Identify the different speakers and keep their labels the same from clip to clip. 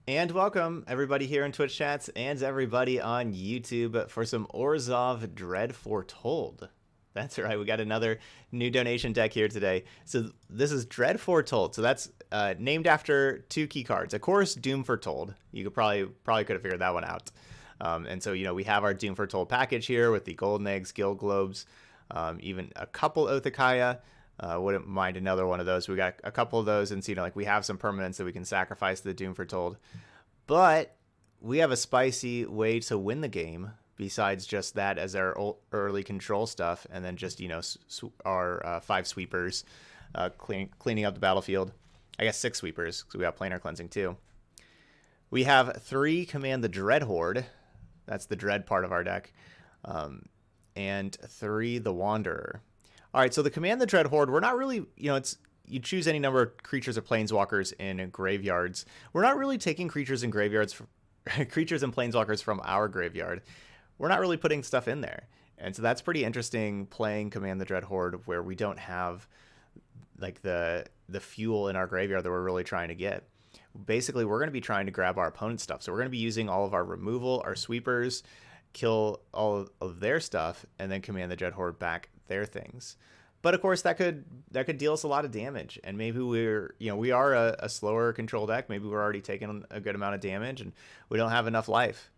Speaker 1: And welcome everybody here in Twitch chats and everybody on YouTube for some Orzhov Dread Foretold. That's right, we got another new donation deck here today. So this is Dread Foretold. So that's named after two key cards. Of course, Doom Foretold. You could probably could have figured that one out. And so we have our Doom Foretold package here with the Golden Eggs, Guild Globes, even a couple Othakaya. Wouldn't mind another one of those. We got a couple of those, and so we have some permanents that we can sacrifice to the Doom Foretold. But we have a spicy way to win the game besides just that as our early control stuff, and then just our 5 sweepers, cleaning up the battlefield. I guess 6 sweepers because we got planar cleansing too. We have 3 Command the Dread Horde. That's the Dread part of our deck, and 3 the Wanderer. All right, so the Command the Dread Horde, we're not really, you choose any number of creatures or planeswalkers in graveyards. We're not really taking creatures and graveyards, creatures and planeswalkers from our graveyard. We're not really putting stuff in there. And so that's pretty interesting playing Command the Dread Horde where we don't have like the fuel in our graveyard that we're really trying to get. Basically, we're going to be trying to grab our opponent's stuff. So we're going to be using all of our removal, our sweepers, kill all of their stuff, and then Command the Dread Horde back their things. But of course that could deal us a lot of damage, and maybe we are a slower control deck. Maybe we're already taking a good amount of damage and we don't have enough life.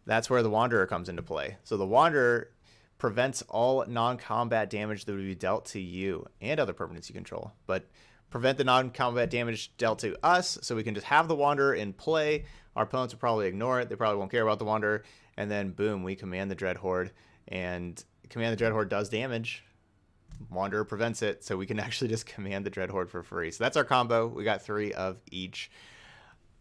Speaker 1: That's where the Wanderer comes into play. So the Wanderer prevents all non-combat damage that would be dealt to you and other permanents you control, but prevent the non-combat damage dealt to us, so we can just have the Wanderer in play. Our opponents will probably ignore it. They probably won't care about the Wanderer, and then boom, we Command the Dread Horde, and Command the Dread Horde does damage. Wanderer prevents it, so we can actually just Command the Dread Horde for free. So that's our combo. We got 3 of each.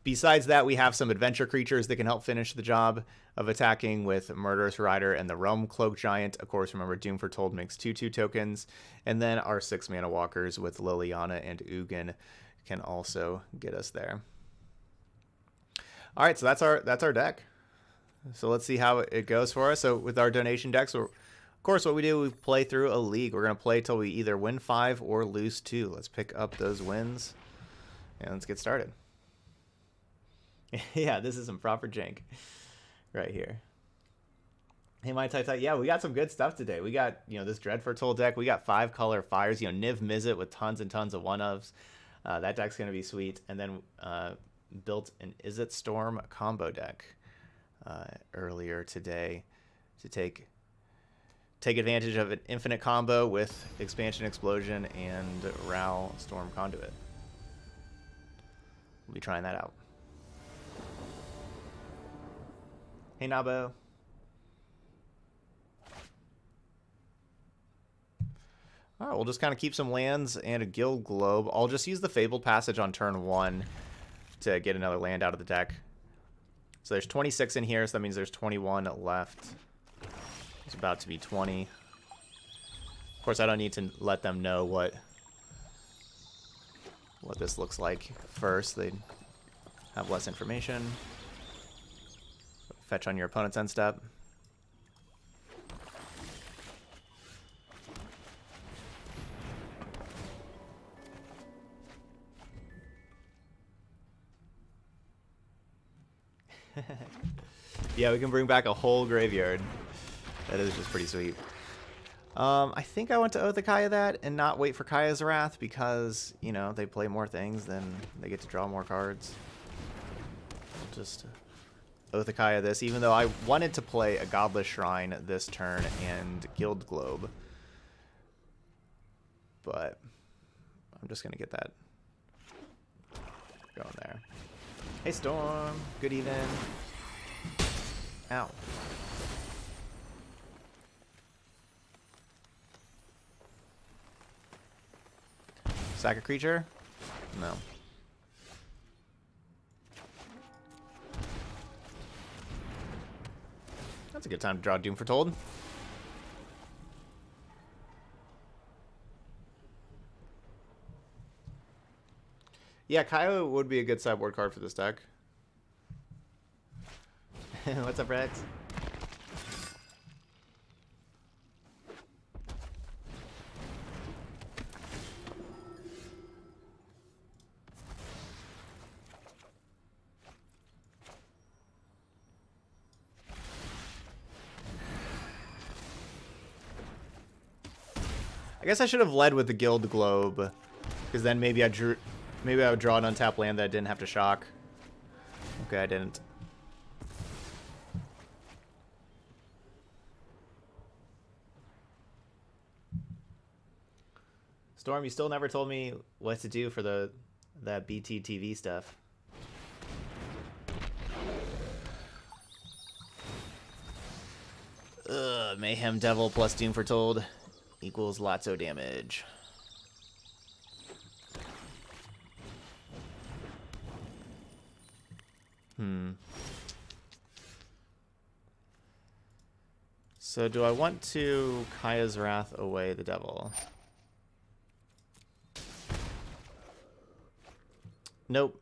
Speaker 1: Besides that, we have some adventure creatures that can help finish the job of attacking with Murderous Rider and the Realm Cloak Giant. Of course, remember, Doom Foretold makes 2/2 tokens. And then our 6 mana walkers with Liliana and Ugin can also get us there. All right, so that's our deck. So let's see how it goes for us. So with our donation decks, of course, what we do, we play through a league. We're going to play till we either win 5 or lose 2. Let's pick up those wins, and let's get started. Yeah, this is some proper jank right here. Hey, my Tai. Yeah, we got some good stuff today. We got, this Dread Foretold deck. We got 5-color fires, Niv Mizzet with tons and tons of 1-ofs. That deck's going to be sweet. And then built an Izzet Storm combo deck earlier today to take advantage of an infinite combo with Expansion Explosion and Ral Storm Conduit. We'll be trying that out. Hey, Nabo. All right, we'll just kind of keep some lands and a Guild Globe. I'll just use the Fabled Passage on turn 1 to get another land out of the deck. So there's 26 in here, so that means there's 21 left. It's about to be 20. Of course, I don't need to let them know what this looks like first. They have less information. Fetch on your opponent's end step. Yeah, we can bring back a whole graveyard. That is just pretty sweet. I think I want to Othakaya that and not wait for Kaya's Wrath because, they play more things, then they get to draw more cards. I'll just Othakaya this, even though I wanted to play a Godless Shrine this turn and Guild Globe. But I'm just going to get that going there. Hey, Storm. Good evening. Ow. Sack a creature? No. That's a good time to draw Doom Foretold. Yeah, Kaya would be a good sideboard card for this deck. What's up, Rex? I guess I should have led with the Guild Globe, because then maybe I would draw an untapped land that I didn't have to shock. Okay, I didn't. Storm, you still never told me what to do for that BTTV stuff. Mayhem Devil plus Doom Foretold equals Lotso damage. So do I want to Kaya's Wrath away the devil? Nope.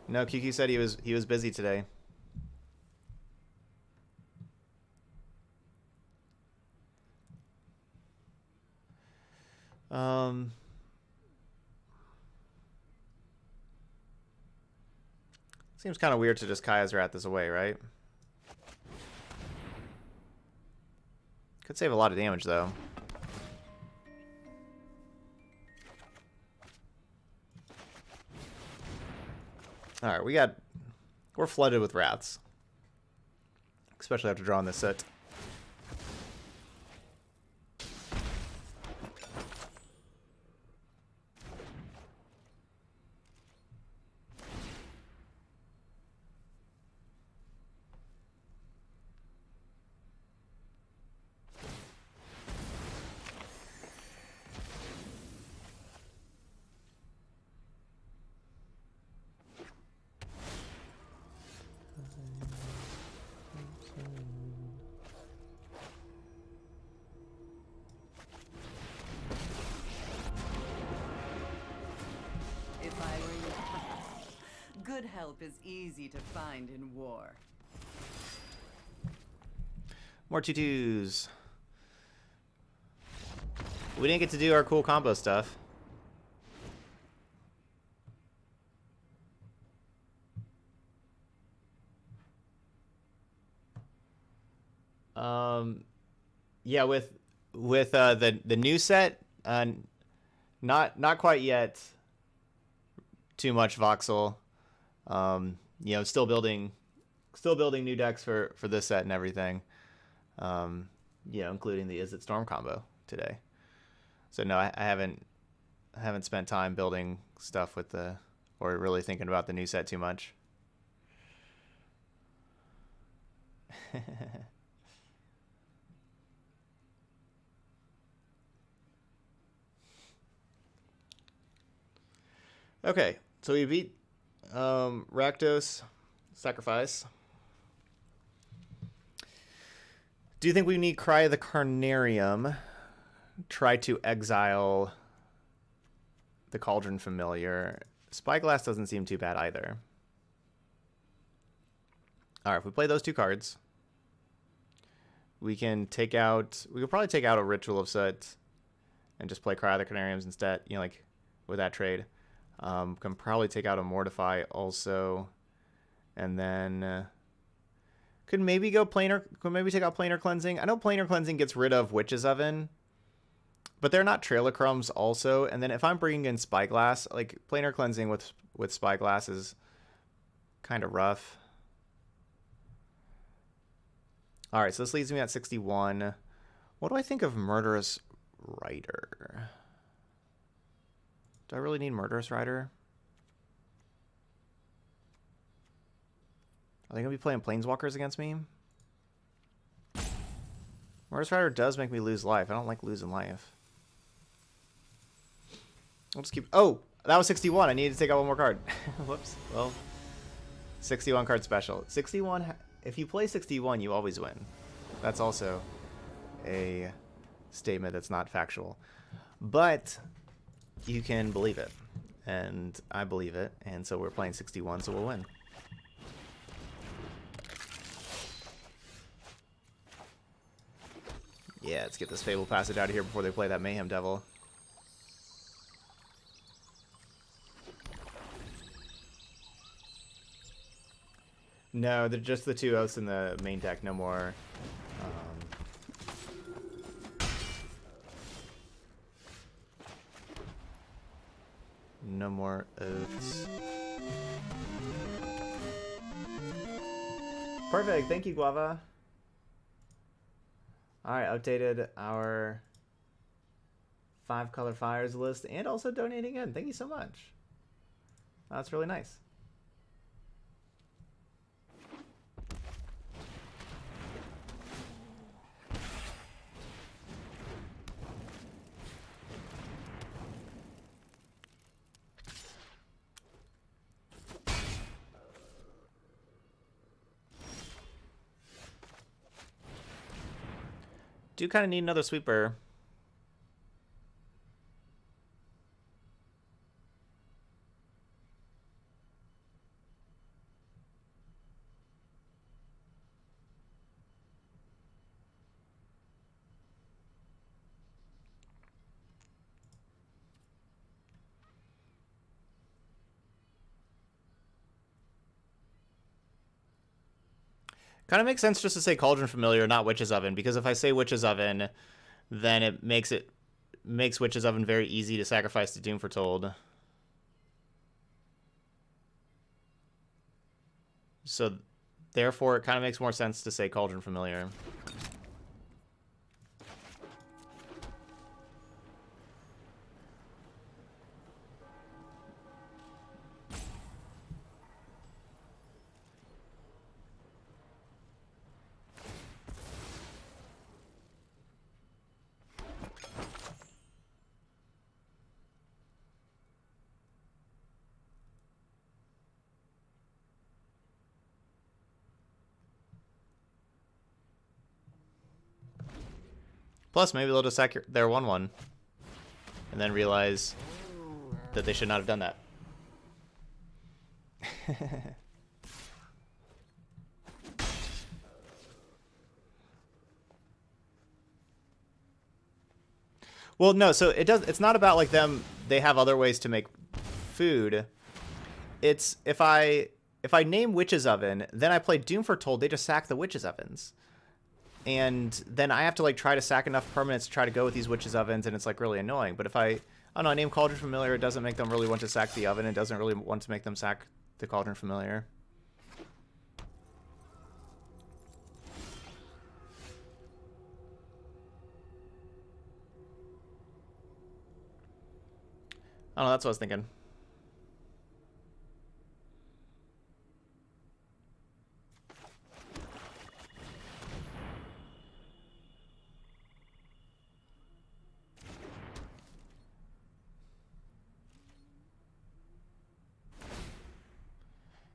Speaker 1: No, QQ said he was busy today. Seems kind of weird to just Kaya's Wrath this away, right? Could save a lot of damage, though. Alright, we're flooded with Wraths. Especially after drawing this set.
Speaker 2: Good help is easy to find in war.
Speaker 1: More 2/2s. We didn't get to do our cool combo stuff. Yeah, with the new set, not quite yet. Too much voxel. You know, still building new decks for this set and everything. You know, including the Is It Storm combo today. So no, I haven't spent time building stuff with or really thinking about the new set too much. Okay, so we beat Rakdos Sacrifice. Do you think we need Cry of the Carnarium? Try to exile the Cauldron Familiar. Spyglass doesn't seem too bad either. Alright, if we play those two cards, we can probably take out a Ritual of Soot and just play Cry of the Carnariums instead, you know, like with that trade. Can probably take out a Mortify also, and then could maybe take out Planar Cleansing. I know Planar Cleansing gets rid of Witch's Oven, but they're not Trail of Crumbs also. And then if I'm bringing in Spyglass, like Planar Cleansing with Spyglass is kind of rough. All right, so this leaves me at 61. What do I think of Murderous Rider? Do I really need Murderous Rider? Are they going to be playing Planeswalkers against me? Murderous Rider does make me lose life. I don't like losing life. I'll just keep... Oh! That was 61. I needed to take out one more card. Whoops. Well, 61 card special. 61... If you play 61, you always win. That's also a statement that's not factual. But... you can believe it, and I believe it, and so we're playing 61, so we'll win. Yeah, let's get this Fable Passage out of here before they play that Mayhem Devil. No, they're just the two oaths in the main deck, no more No more oaths. Perfect. Thank you, Guava. All right, updated our 5-color fires list and also donating in. Thank you so much. That's really nice. Do kind of need another sweeper. Kind of makes sense just to say Cauldron Familiar, not Witch's Oven, because if I say Witch's Oven, then it makes Witch's Oven very easy to sacrifice to Doom Foretold. So therefore, it kind of makes more sense to say Cauldron Familiar. Plus, maybe they'll just sack their 1/1 and then realize that they should not have done that. Well, no, so it's not about like they have other ways to make food. It's if I name Witch's Oven, then I play Doom Foretold, they just sack the Witch's Ovens. And then I have to like try to sack enough permanents to try to go with these Witch's Ovens, and it's like really annoying. But if I don't know, I name Cauldron Familiar, it doesn't make them really want to sack the oven, it doesn't really want to make them sack the Cauldron Familiar. I don't know, that's what I was thinking.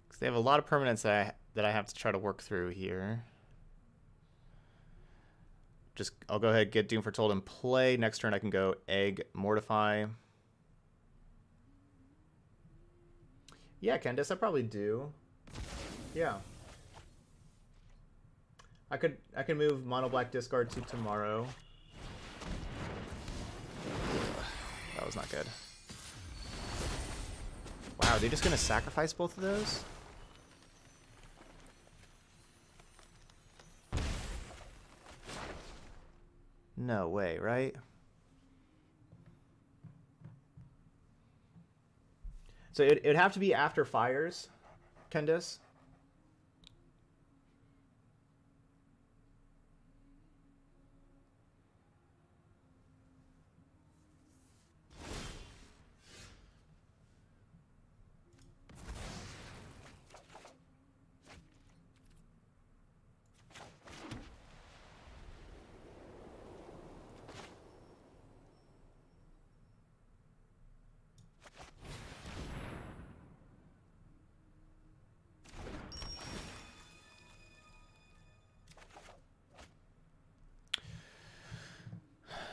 Speaker 1: Because they have a lot of permanents that I have to try to work through here. I'll go ahead, get Doom Foretold and play. Next turn I can go Egg, Mortify. Yeah, Candace, I probably do. Yeah. I could move Mono Black Discard to tomorrow. That was not good. Wow, are they just gonna sacrifice both of those? No way, right? So it'd have to be after fires, Candace.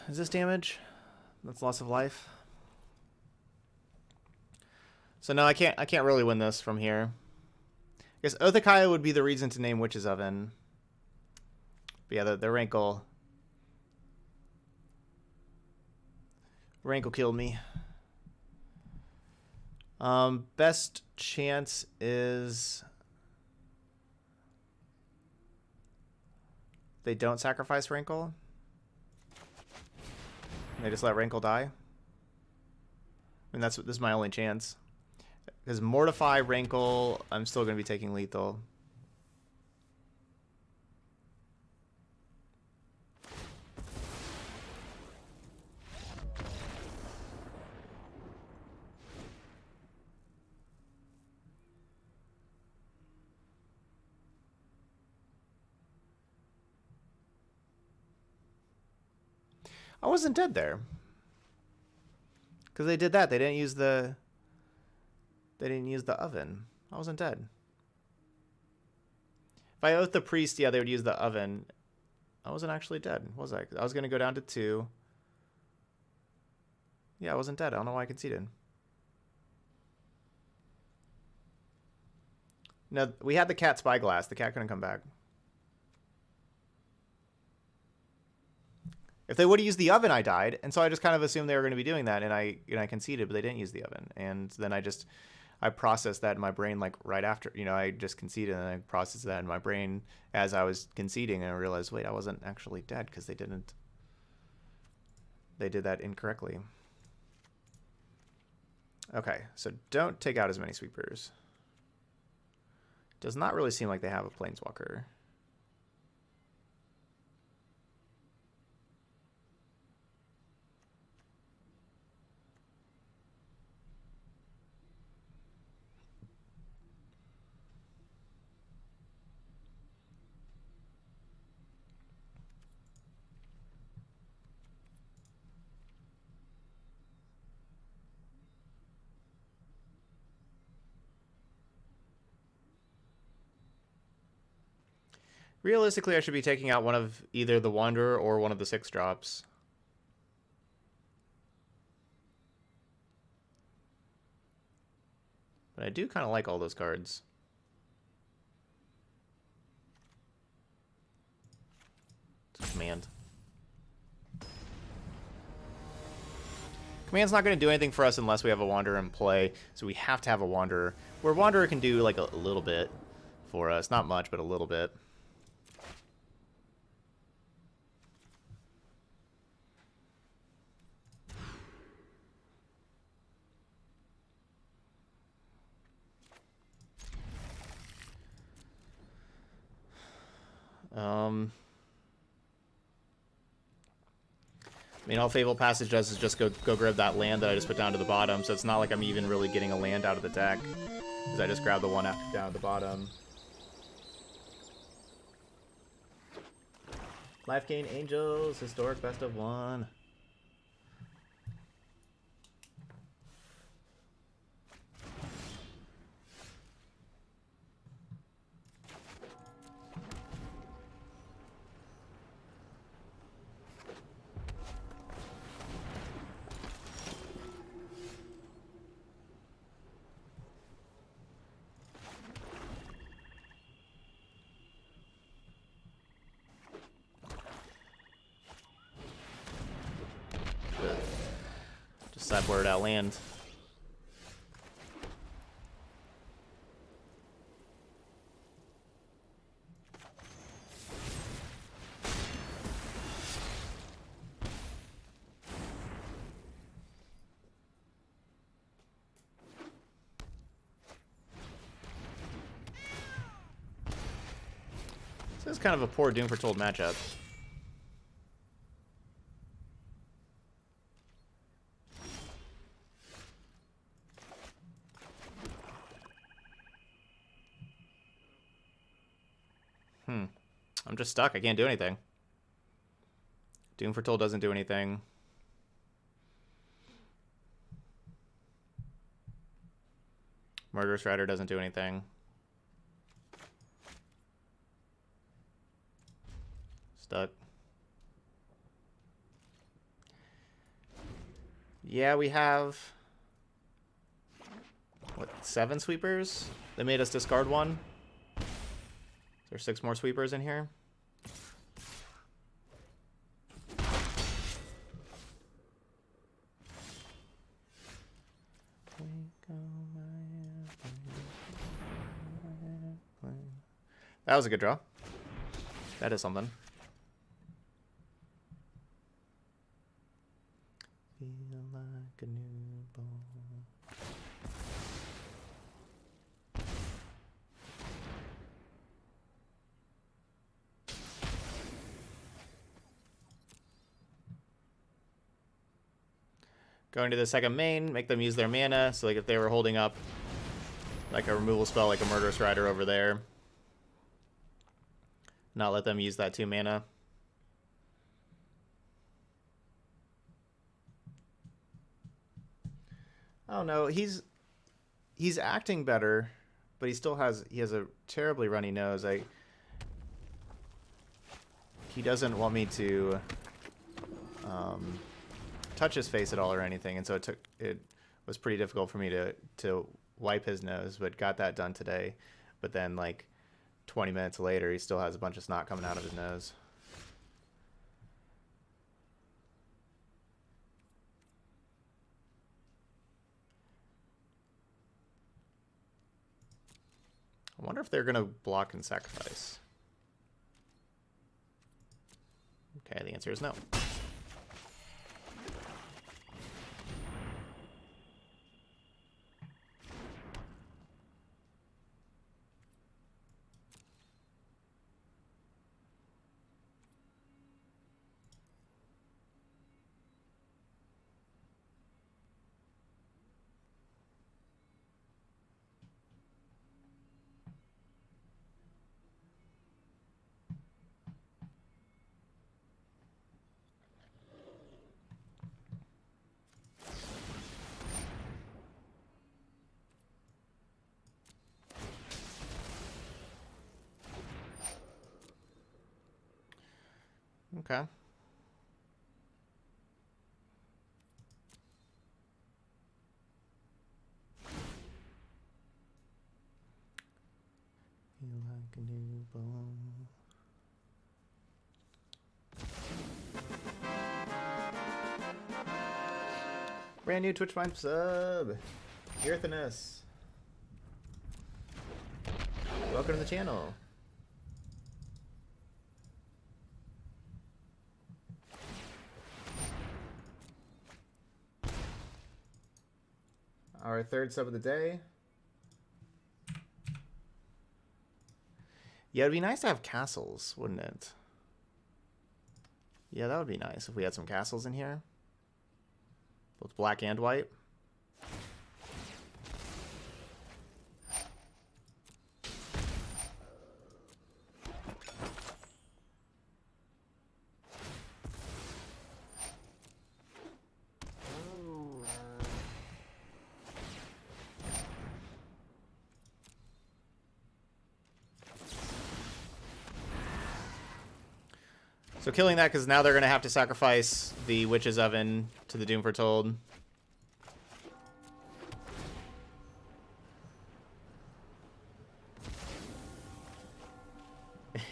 Speaker 1: Is this damage? That's loss of life. So no, I can't really win this from here. I guess Othakaya would be the reason to name Witch's Oven. But yeah, the Rankle killed me. Best chance is they don't sacrifice Rankle. They just let Rankle die. I mean, this is my only chance. Because Mortify, Rankle, I'm still going to be taking lethal. I wasn't dead there. Because they did that. They didn't use the oven. I wasn't dead. If I oath the priest, yeah, they would use the oven. I wasn't actually dead, was I? I was going to go down to 2. Yeah, I wasn't dead. I don't know why I conceded. No, we had the cat spyglass. The cat couldn't come back. If they would have used the oven, I died. And so I just kind of assumed they were going to be doing that, and I conceded, but they didn't use the oven. And then I processed that in my brain like right after. I just conceded, and I processed that in my brain as I was conceding, and I realized, wait, I wasn't actually dead because they did that incorrectly. Okay, so don't take out as many sweepers. Does not really seem like they have a planeswalker. Realistically, I should be taking out one of either the Wanderer or one of the 6-drops. But I do kind of like all those cards. Command. Command's not going to do anything for us unless we have a Wanderer in play, so we have to have a Wanderer. Where Wanderer can do like a little bit for us. Not much, but a little bit. I mean, all Fable Passage does is just go grab that land that I just put down to the bottom, so it's not like I'm even really getting a land out of the deck, because I just grabbed the one down at the bottom. Life Gain Angels, historic best of 1. Just sideboard out land. This is kind of a poor Doom Foretold matchup. I'm just stuck. I can't do anything. Doom Foretold doesn't do anything. Murderous Rider doesn't do anything. Stuck. Yeah, we have... what, 7 sweepers? They made us discard one. There's 6 more sweepers in here. That was a good draw. That is something. Feel like a newborn. Going to the second main, make them use their mana. So like if they were holding up like a removal spell like a Murderous Rider over there, not let them use that 2 mana. I don't know. He's acting better, but he still has a terribly runny nose. He doesn't want me to touch his face at all or anything, and so it was pretty difficult for me to wipe his nose, but got that done today. But then like 20 minutes later, he still has a bunch of snot coming out of his nose. I wonder if they're gonna block and sacrifice. Okay, the answer is no. Okay. Feel like a newborn. Brand new Twitch Prime sub, Earthiness. Welcome to the channel. Our third sub of the day. Yeah, it'd be nice to have castles, wouldn't it? Yeah, that would be nice if we had some castles in here. Both black and white. So killing that, because now they're going to have to sacrifice the Witch's Oven to the Doom Foretold.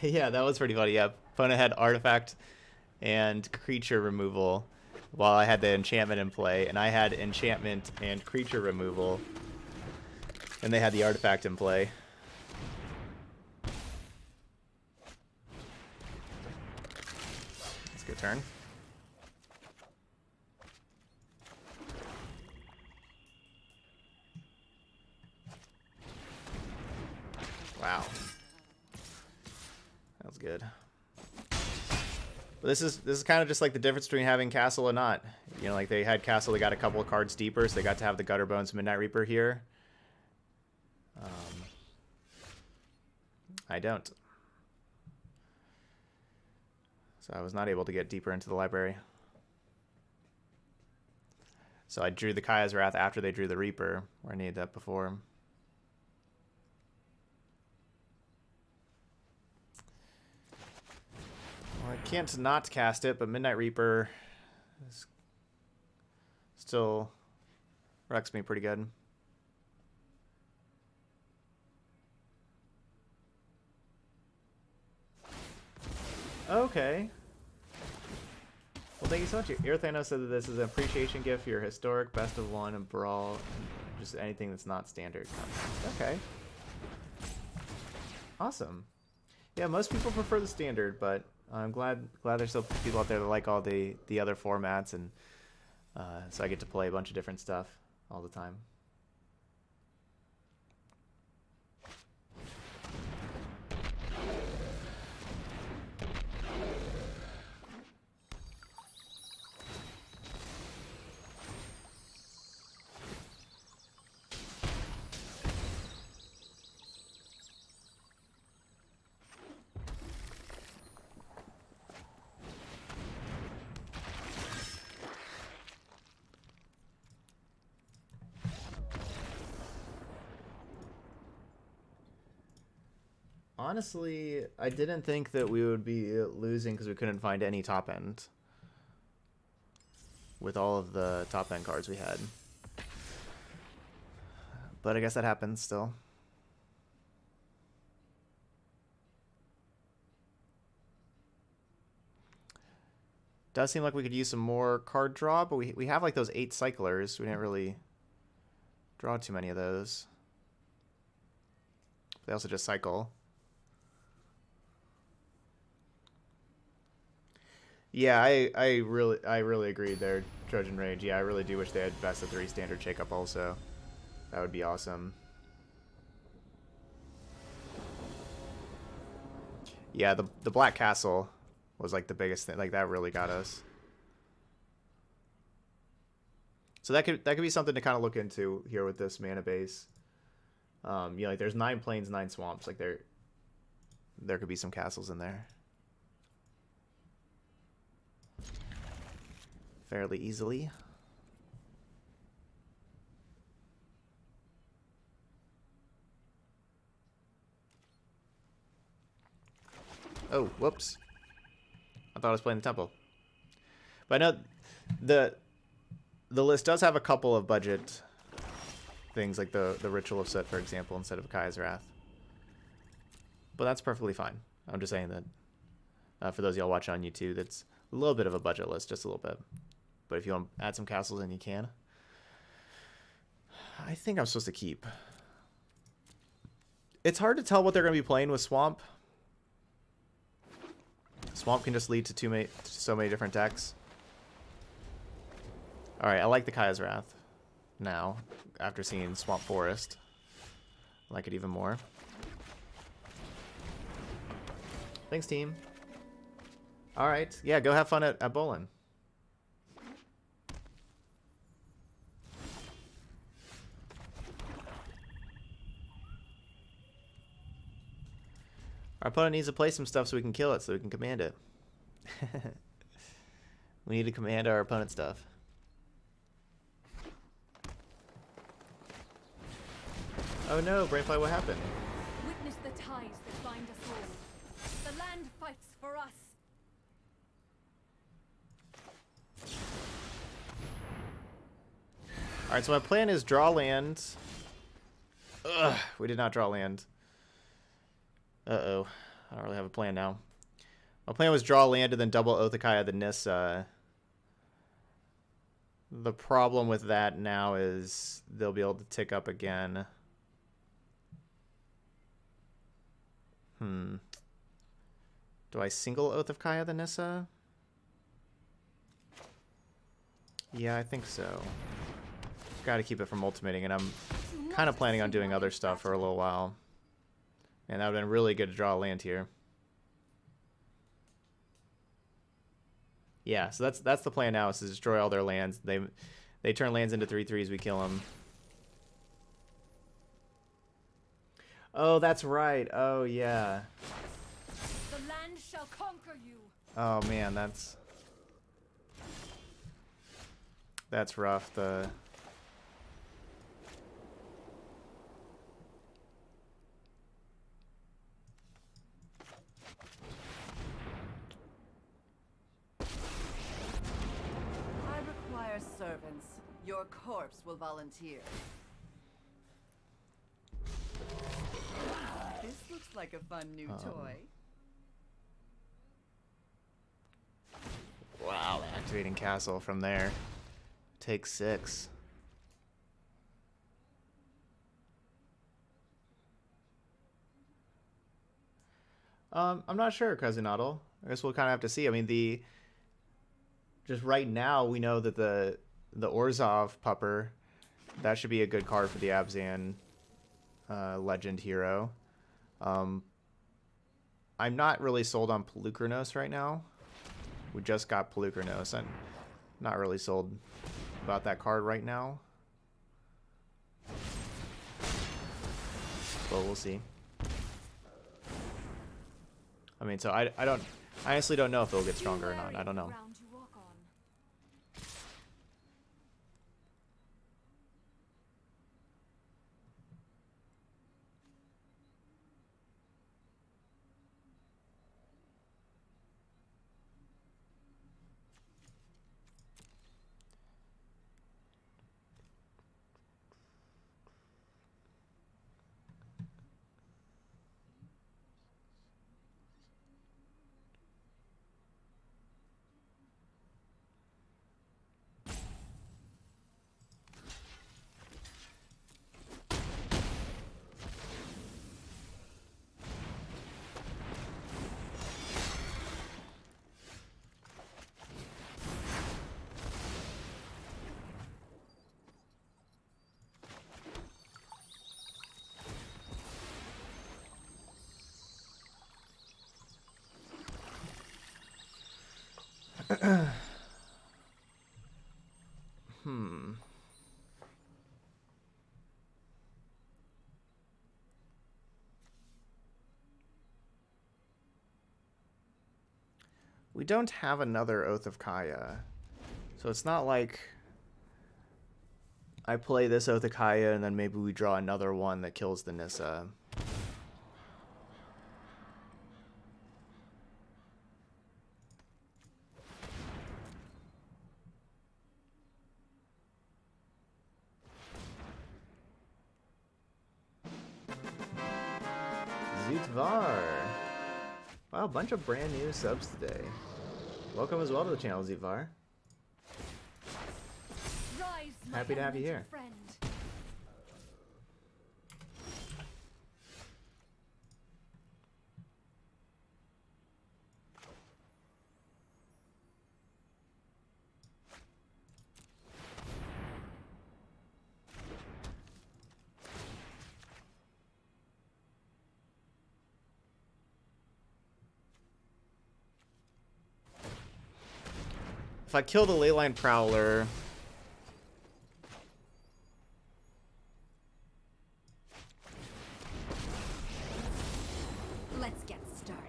Speaker 1: Yeah, that was pretty funny. Yeah, opponent had Artifact and Creature Removal while I had the Enchantment in play, and I had Enchantment and Creature Removal, and they had the Artifact in play. That's a good turn. Wow. That was good. But this is kind of just like the difference between having Castle and not. You know, like they had Castle, they got a couple of cards deeper, so they got to have the Gutter Bones Midnight Reaper here. I don't. So I was not able to get deeper into the library. So I drew the Kaya's Wrath after they drew the Reaper, where I needed that before. Well, I can't not cast it, but Midnight Reaper still wrecks me pretty good. Okay. Well, thank you so much. Earthano said that this is an appreciation gift for your historic, best of one, and brawl, and just anything that's not standard. Okay. Awesome. Yeah, most people prefer the standard, but I'm glad there's still people out there that like all the other formats, and so I get to play a bunch of different stuff all the time. Honestly, I didn't think that we would be losing because we couldn't find any top end with all of the top end cards we had. But I guess that happens still. Does seem like we could use some more card draw, but we have like those 8 cyclers. We didn't really draw too many of those. They also just cycle. Yeah, I really agree there, Trojan Rage. Yeah, I really do wish they had best of 3 standard shakeup also. That would be awesome. Yeah, the Black Castle was like the biggest thing. Like that really got us. So that could be something to kind of look into here with this mana base. Yeah, like there's 9 plains, 9 swamps. Like there could be some castles in there. Fairly easily. Oh, whoops. I thought I was playing the temple. But I know the list does have a couple of budget things, like the Ritual of Soot, for example, instead of Kaya's Wrath. But that's perfectly fine. I'm just saying that for those of y'all watching on YouTube, that's a little bit of a budget list, just a little bit. But if you want to add some castles in, you can. I think I'm supposed to keep. It's hard to tell what they're going to be playing with Swamp. Swamp can just lead to so many different decks. Alright, I like the Kaya's Wrath now, after seeing Swamp Forest. I like it even more. Thanks, team. Alright, yeah, go have fun at bowling. Our opponent needs to play some stuff so we can kill it, so we can command it. We need to command our opponent's stuff. Oh no, Brainfly, what happened?
Speaker 3: Witness the ties that bind us all. The land fights for us.
Speaker 1: Alright, so my plan is draw land. Ugh, we did not draw land. Uh-oh. I don't really have a plan now. My plan was draw land and then double Othakaya the Nissa. The problem with that now is they'll be able to tick up again. Do I single Oath of Kaya the Nissa? Yeah, I think so. Gotta keep it from ultimating, and I'm kind of planning on doing other stuff for a little while. And that would have been really good to draw a land here. Yeah, so that's the plan now, is to destroy all their lands. They turn lands into 3/3s, we kill them. Oh, that's right. Oh, yeah.
Speaker 3: The land shall conquer you.
Speaker 1: Oh, man, that's rough.
Speaker 2: I require servants. Your corpse will volunteer. This looks like a fun new toy.
Speaker 1: Wow, activating castle from there. Take 6. I'm not sure, Cousin Noddle. I guess we'll kind of have to see. I mean, just right now, we know that the Orzhov Pupper, that should be a good card for the Abzan legend hero. I'm not really sold on Pelucranos right now. We just got Pelucranos. I'm not really sold about that card right now. But we'll see. I mean, so I honestly don't know if it'll get stronger or not. I don't know. We don't have another Oath of Kaya. So it's not like I play this Oath of Kaya and then maybe we draw another one that kills the Nissa. Zutvar. Wow, a bunch of brand new subs today. Welcome as well to the channel, Zutvar.
Speaker 3: Rise,
Speaker 1: Happy to have you here.
Speaker 3: friend.
Speaker 1: If I kill the Leyline Prowler,
Speaker 3: Let's get started.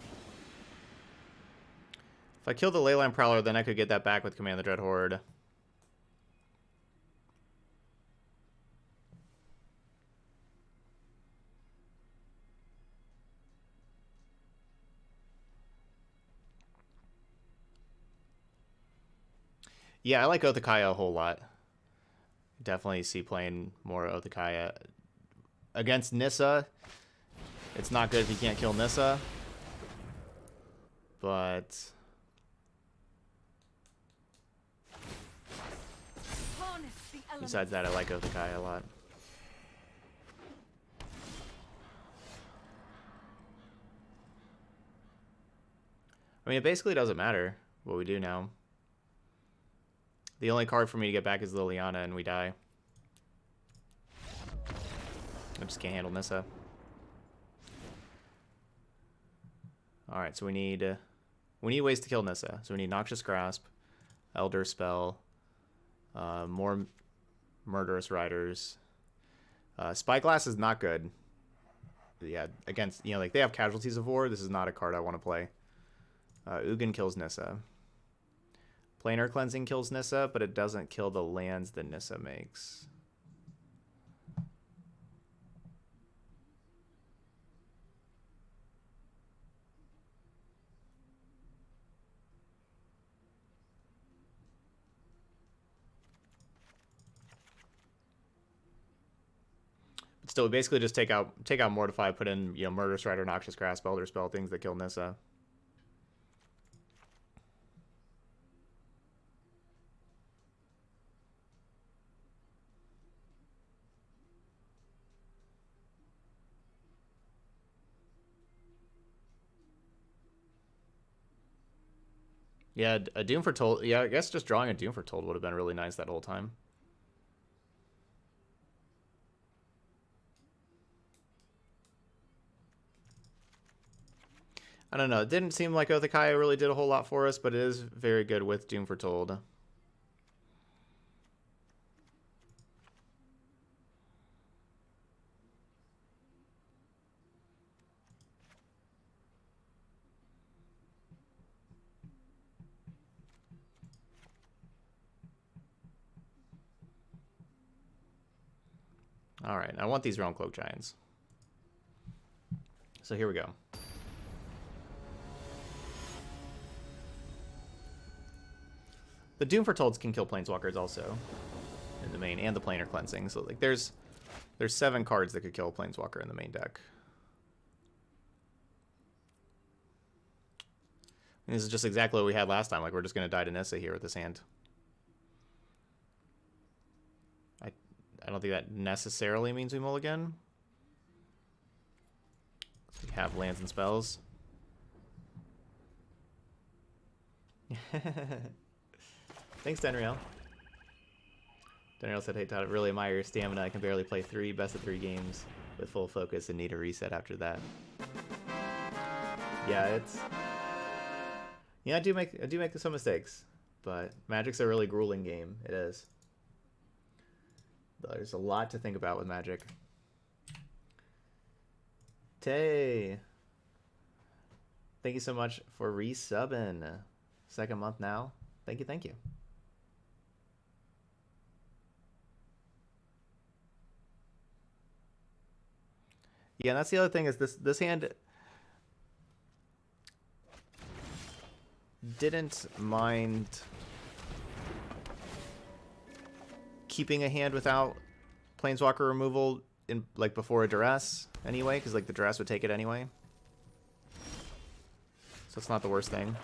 Speaker 1: if I kill the Leyline Prowler, then I could get that back with Command the Dread Horde. Yeah, I like Oath of Kaya a whole lot. Definitely see playing more Oath of Kaya. Against Nissa, it's not good if you can't kill Nissa. But
Speaker 3: Harness the elements.
Speaker 1: besides that, I like Oath of Kaya a lot. I mean, it basically doesn't matter what we do now. The only card for me to get back is Liliana, and we die. I just can't handle Nissa. Alright, so we need ways to kill Nissa. So we need Noxious Grasp, Elder Spell, more Murderous Riders. Spyglass is not good. Yeah, against, you know, like they have Casualties of War. This is not a card I want to play. Ugin kills Nissa. Planar Cleansing kills Nissa, but it doesn't kill the lands that Nissa makes. But still, we basically just take out Mortify, put in, you know, Murderous Rider, Noxious Grasp, Elder Spell, things that kill Nissa. Yeah, a Doom Foretold. Yeah, I guess just drawing a Doom Foretold would have been really nice that whole time. I don't know. It didn't seem like Oath of Kaya really did a whole lot for us, but it is very good with Doom Foretold. All right, I want these Realm Cloak Giants. So here we go. The Doom Foretolds can kill Planeswalkers also in the main, and the Planar Cleansing. So like there's 7 cards that could kill a Planeswalker in the main deck. And this is just exactly what we had last time. Like we're just going to die to Nissa here with this hand. I don't think that necessarily means we mulligan. We have lands and spells. Thanks, Denriel. Denriel said, hey, Todd, I really admire your stamina. I can barely play 3 best of 3 games with full focus and need a reset after that. Yeah, it's... Yeah, I do make some mistakes. But Magic's a really grueling game. It is. There's a lot to think about with Magic. Tay, thank you so much for resubbing. Second month now. Thank you, thank you. Yeah, and that's the other thing is this hand didn't mind keeping a hand without Planeswalker removal in like before a duress anyway, because like the duress would take it anyway. So it's not the worst thing.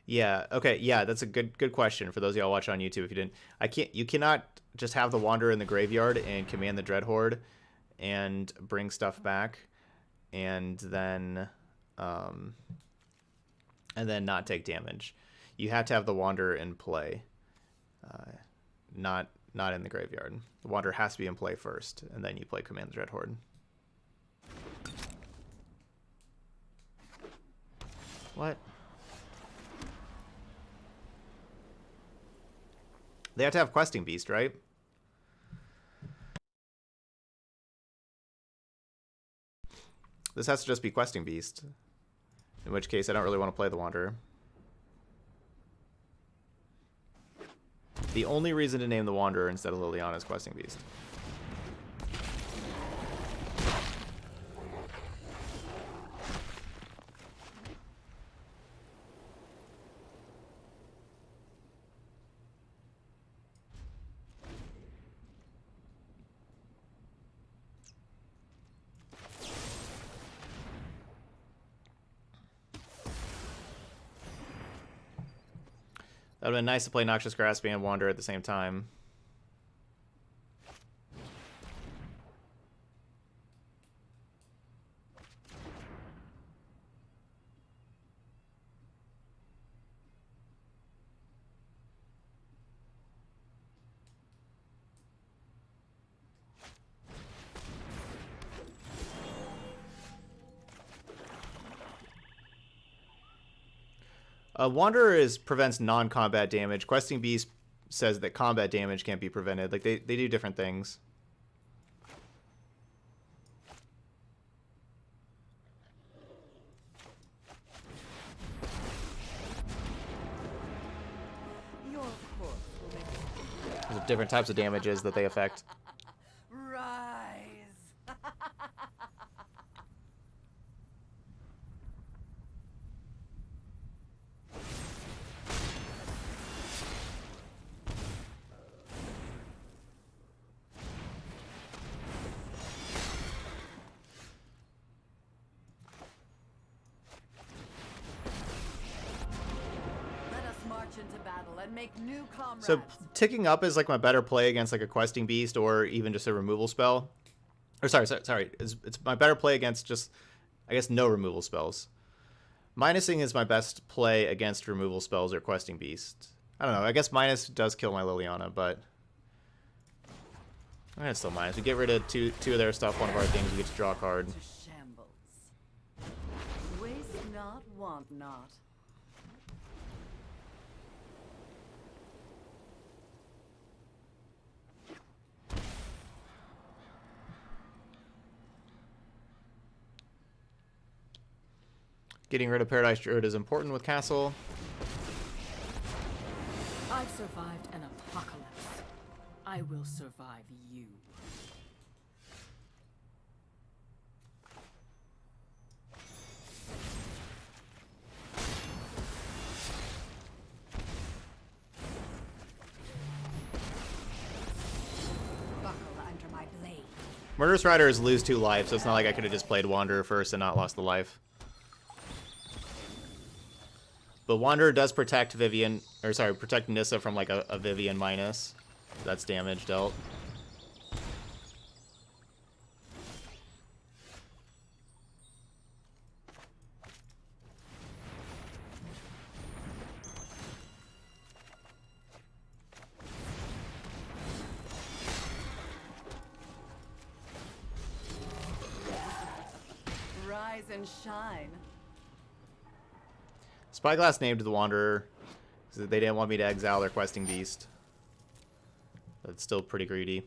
Speaker 1: Yeah, okay, yeah, that's a good question for those of y'all watching on YouTube if you didn't. You cannot just have the Wanderer in the graveyard and command the Dreadhorde and bring stuff back and then not take damage. You have to have the Wanderer in play. Not in the graveyard. The Wanderer has to be in play first, and then you play command the Dreadhorde. What? They have to have Questing Beast, right? This has to just be Questing Beast. In which case, I don't really want to play the Wanderer. The only reason to name the Wanderer instead of Liliana is Questing Beast. That would have been nice to play Noxious Grasp and Wanderer at the same time. Wanderer prevents non-combat damage. Questing Beast says that combat damage can't be prevented. Like they do different things.
Speaker 2: Your course will make
Speaker 1: There's different types of damages that they affect.
Speaker 2: rise. Let us march into battle and make new comrades.
Speaker 1: So ticking up is like my better play against like a Questing Beast or even just a removal spell. Or sorry. It's my better play against just, I guess, no removal spells. Minusing is my best play against removal spells or Questing Beast. I don't know. I guess minus does kill my Liliana, but I'm gonna still minus. We get rid of two of their stuff. One of our things, we get to draw a card.
Speaker 2: To shambles. Waste not, want not.
Speaker 1: Getting rid of Paradise Druid is important with Castle.
Speaker 4: I've survived an apocalypse. I will survive you.
Speaker 3: Buckle under my blade.
Speaker 1: Murderous Riders lose 2 life, so it's not like I could have just played Wanderer first and not lost the life. But Wanderer does protect protect Nissa from like a Vivian minus. That's damage dealt.
Speaker 2: rise and shine.
Speaker 1: Spyglass named the Wanderer. So they didn't want me to exile their questing beast. But it's still pretty greedy.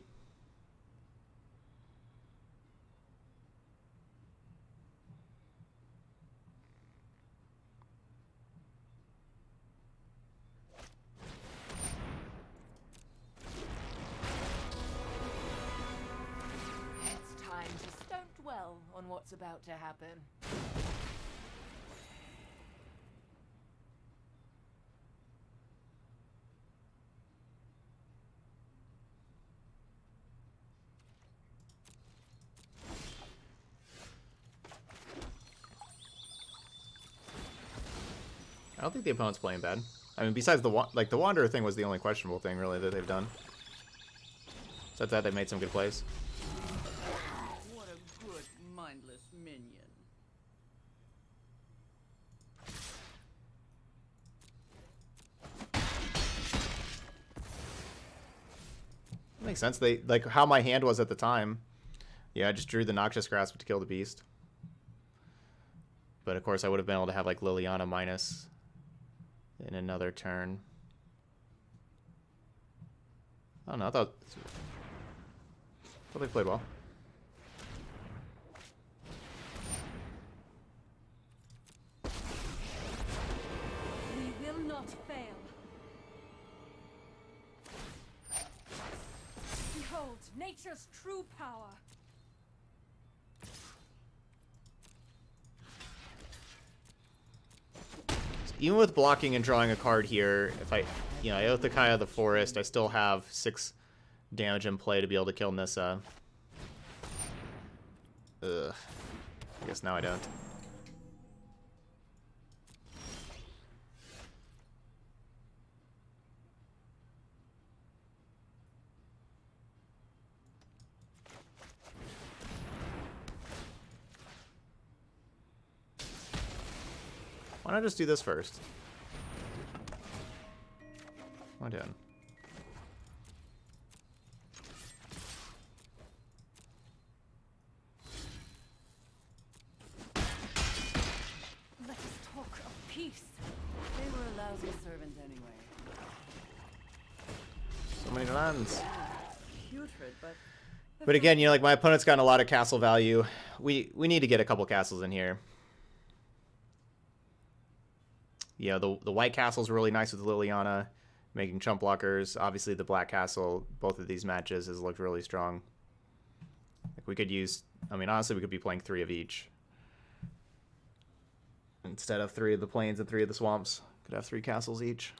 Speaker 4: It's time to stone dwell on what's about to happen.
Speaker 1: I don't think the opponent's playing bad. I mean, besides the the Wanderer thing was the only questionable thing really that they've done. Besides that, they've made some good plays.
Speaker 2: What a good, mindless minion.
Speaker 1: Makes sense. They like how my hand was at the time. Yeah, I just drew the Noxious Grasp to kill the beast. But of course, I would have been able to have like Liliana minus in another turn. I don't know. I thought they played well.
Speaker 3: We will not fail. Behold, nature's true power.
Speaker 1: Even with blocking and drawing a card here, if I Iothakaya the Forest, I still have 6 damage in play to be able to kill Nissa. Ugh. I guess now I don't. Why not just do this first? What am I doing?
Speaker 3: Let us talk of peace.
Speaker 2: They were a lousy servant anyway.
Speaker 1: So many lands.
Speaker 2: Putrid, but...
Speaker 1: But again, you know, like my opponent's gotten a lot of castle value. We need to get a couple castles in here. You know, the white castle's really nice with Liliana, making chump blockers. Obviously, the black castle, both of these matches, has looked really strong. Like we could use, I mean, honestly, we could be playing 3 of each. Instead of 3 of the plains and 3 of the swamps. Could have 3 castles each.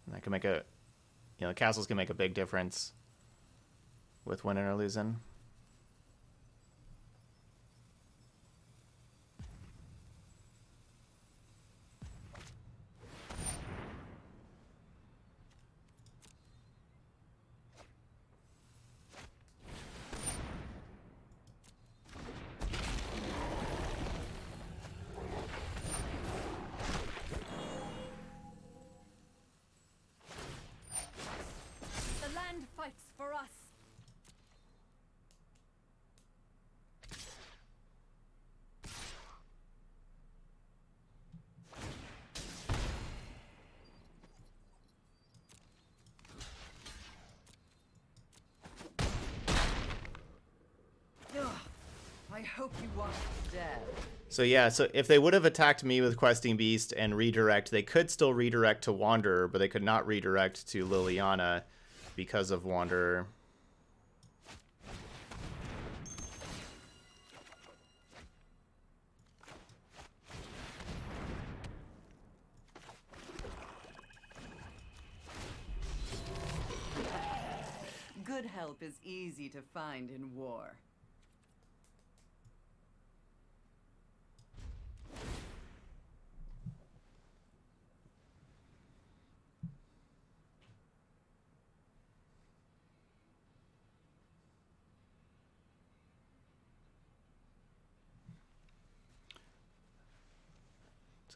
Speaker 1: And that can make a, you know, castles can make a big difference with winning or losing.
Speaker 3: The land fights for us.
Speaker 2: Ugh, I hope you want dead.
Speaker 1: So yeah, so if they would have attacked me with Questing Beast and redirect, they could still redirect to Wanderer, but they could not redirect to Liliana because of Wanderer.
Speaker 2: Good help is easy to find in war.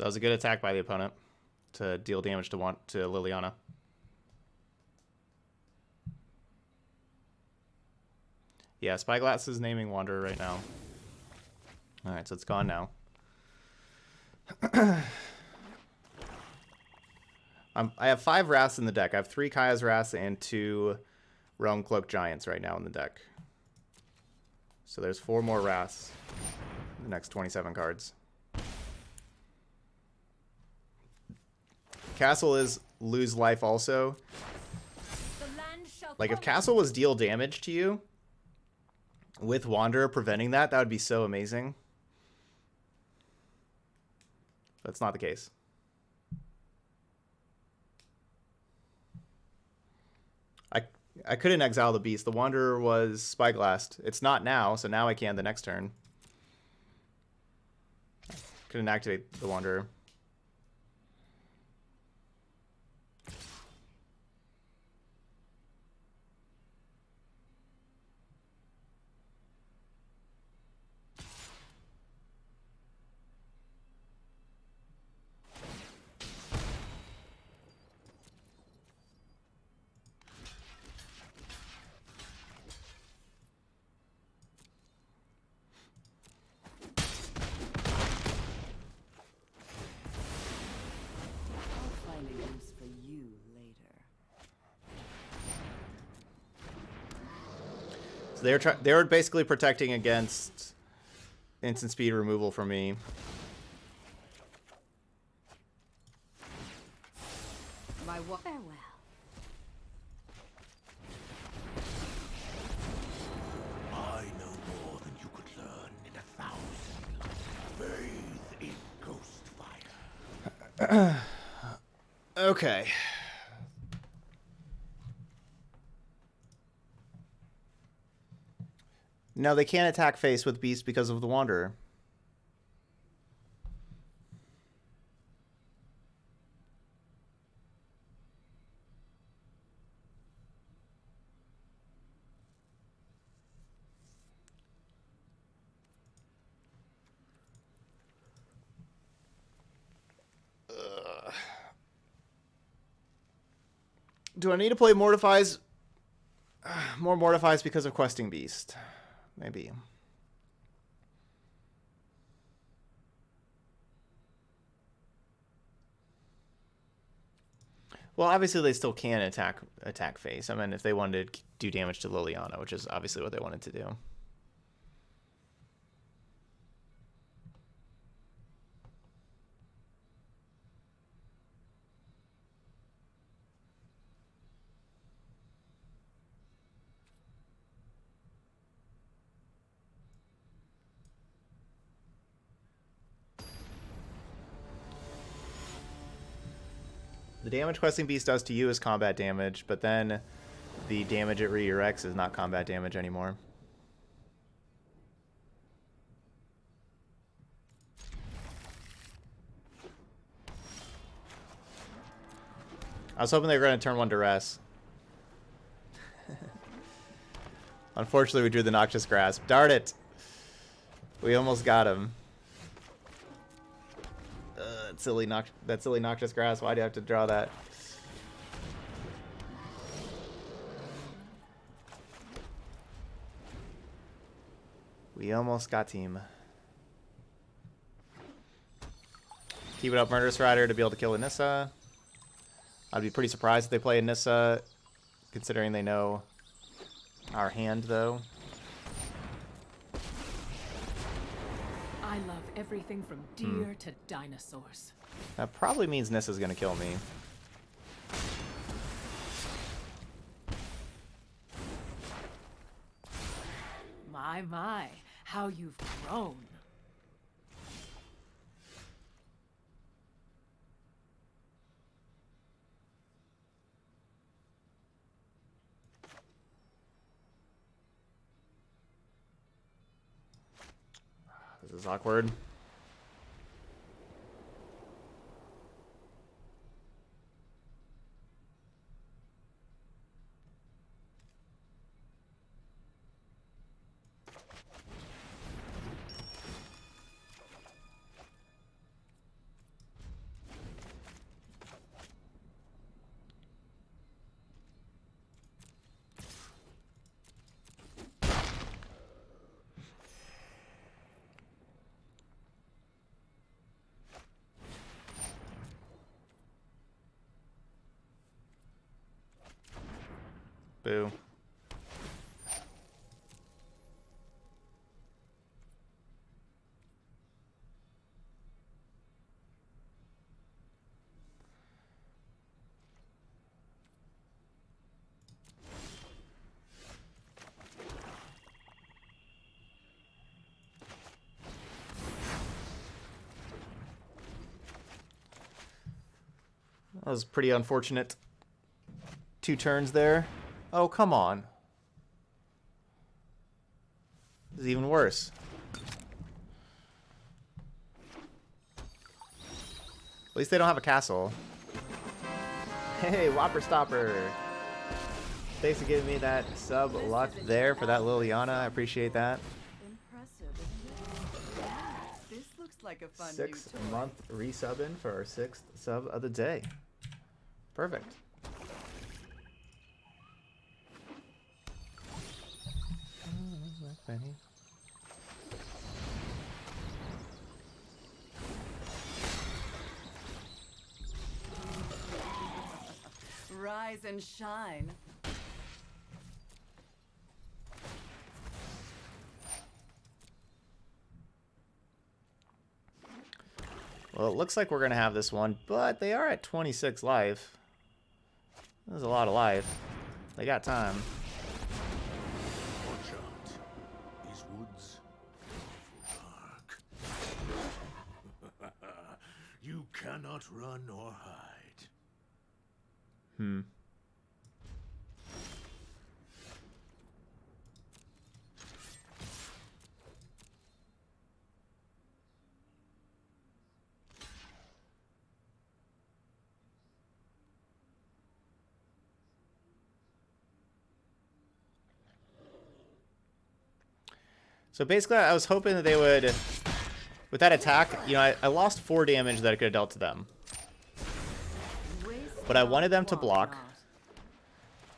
Speaker 1: So that was a good attack by the opponent to deal damage to Liliana. Yeah, Spyglass is naming Wanderer right now. Alright, so it's gone now. I have 5 Wraths in the deck. I have 3 Kaya's Wraths and 2 Realm Cloak Giants right now in the deck. So there's 4 more Wraths in the next 27 cards. Castle is lose life also.
Speaker 3: The land shall
Speaker 1: Like if
Speaker 3: come.
Speaker 1: Castle was deal damage to you, with Wanderer preventing that, that would be so amazing. That's not the case. I couldn't exile the beast. The Wanderer was Spyglassed. It's not now, so now I can the next turn. Couldn't activate the Wanderer.
Speaker 2: I'll find a use for you later.
Speaker 1: So they were basically protecting against instant speed removal from me.
Speaker 3: Farewell.
Speaker 5: I know more than you could learn in 1,000 lives. Bathe in ghost fire.
Speaker 1: Okay. No, they can't attack face with Beast because of the Wanderer. Do I need to play Mortifies? More Mortifies because of Questing Beast. Maybe. Well, obviously they still can attack face. I mean, if they wanted to do damage to Liliana, which is obviously what they wanted to do. The damage Questing Beast does to you is combat damage, but then the damage it redirects is not combat damage anymore. I was hoping they were going to turn 1 Duress. Unfortunately, we drew the Noxious Grasp. Darn it! We almost got him. That silly Noxious Grasp. Why do you have to draw that? We almost got him. Keep it up, Murderous Rider, to be able to kill Anissa. I'd be pretty surprised if they play Anissa, considering they know our hand, though.
Speaker 4: I love everything from deer to dinosaurs.
Speaker 1: That probably means Nissa's gonna kill me.
Speaker 4: My, how you've grown.
Speaker 1: This is awkward. Boo. That was pretty unfortunate. 2 turns there. Oh, come on. This is even worse. At least they don't have a castle. Hey, Whopper Stopper. Thanks for giving me that sub luck there for that Liliana. I appreciate that.
Speaker 2: Impressive, isn't it? This looks like a fun new
Speaker 1: 6-month resubbing for our 6th sub of the day. Perfect.
Speaker 2: Rise and shine.
Speaker 1: Well, it looks like we're going to have this one, but they are at 26 life. That's a lot of life. They got time.
Speaker 5: Watch out. These woods are dark. You cannot run or hide.
Speaker 1: Hmm. So basically, I was hoping that they would, with that attack, you know, I lost 4 damage that I could have dealt to them. But I wanted them to block.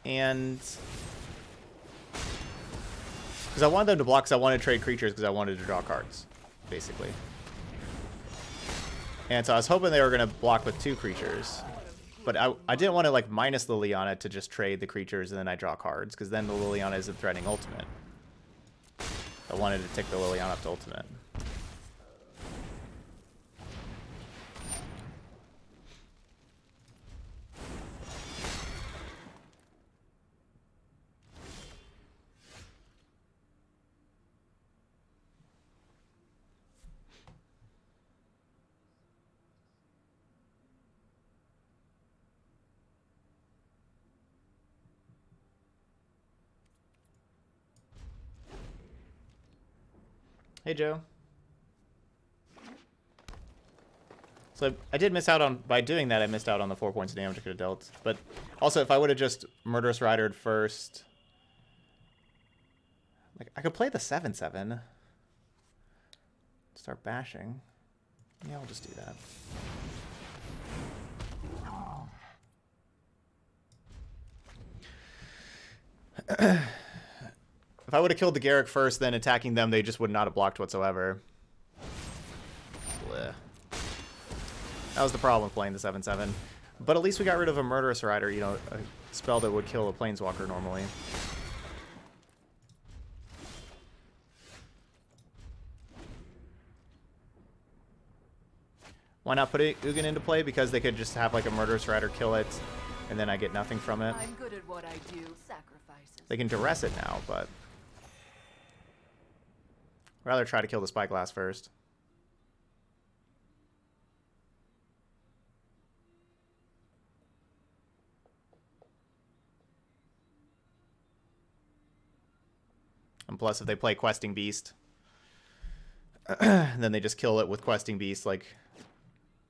Speaker 1: And because I wanted them to block because I wanted to trade creatures because I wanted to draw cards, basically. And so I was hoping they were going to block with 2 creatures. But I didn't want to, like, minus the Liliana to just trade the creatures and then I draw cards, because then the Liliana isn't threatening ultimate. I wanted to take the Liliana up to ultimate. Hey, Joe. So I did miss out on, by doing that, I missed out on the 4 points of damage I could have dealt. But also, if I would have just Murderous Ridered first, like, I could play the 7/7. Start bashing. Yeah, I'll just do that. If I would have killed the Garrick first, then attacking them, they just would not have blocked whatsoever. Blech. That was the problem with playing the 7/7. But at least we got rid of a Murderous Rider, you know, a spell that would kill a Planeswalker normally. Why not put Ugin into play? Because they could just have like a Murderous Rider kill it, and then I get nothing from it.
Speaker 2: I'm good at what I do. Sacrifices.
Speaker 1: They can duress it now, but rather try to kill the Spyglass first. And plus, if they play Questing Beast, then they just kill it with Questing Beast. Like,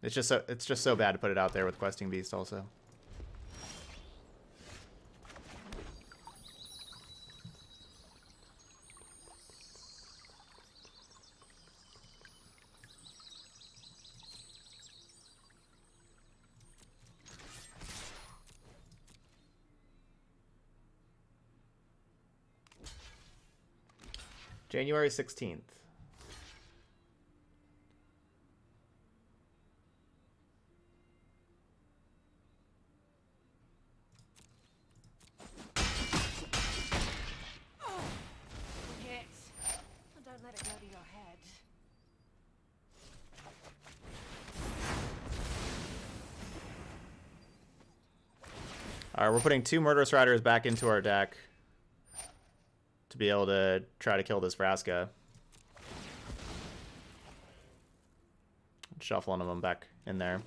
Speaker 1: it's just so bad to put it out there with Questing Beast also. January 16th. Alright, we're putting 2 Murderous Riders back into our deck to be able to try to kill this Vraska. Shuffle one of them back in there.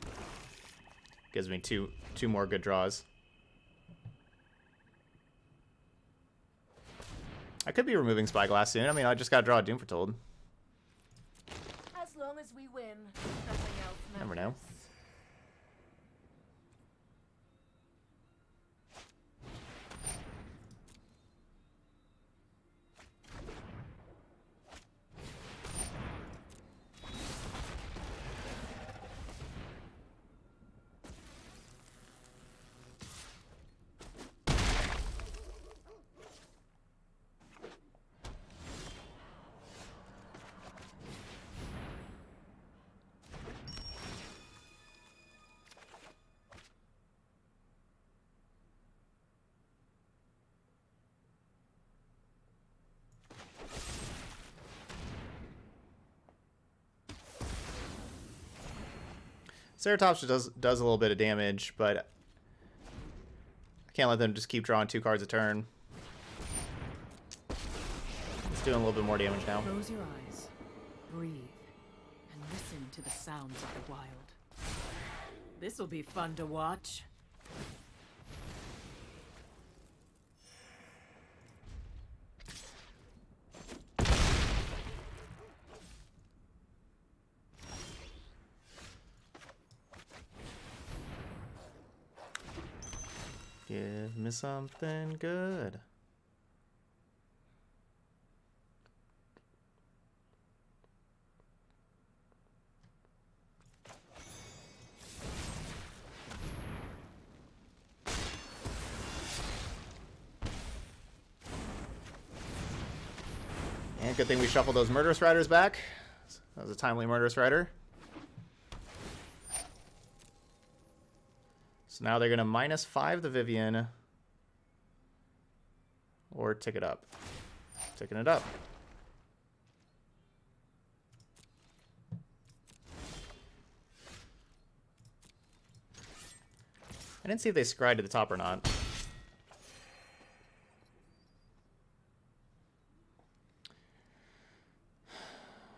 Speaker 1: Gives me two more good draws. I could be removing Spyglass soon. I mean, I just got to draw a Doom Foretold.
Speaker 3: As long as we win, nothing else matters.
Speaker 1: Never know. Ceratops does a little bit of damage, but I can't let them just keep drawing 2 cards a turn. It's doing a little bit more damage now.
Speaker 4: Close your eyes, breathe, and listen to the sounds of the wild. This'll be fun to watch.
Speaker 1: Give me something good. And good thing we shuffled those Murderous Riders back. That was a timely Murderous Rider. So now they're going to -5 the Vivian. Or tick it up. Ticking it up. I didn't see if they scried to the top or not.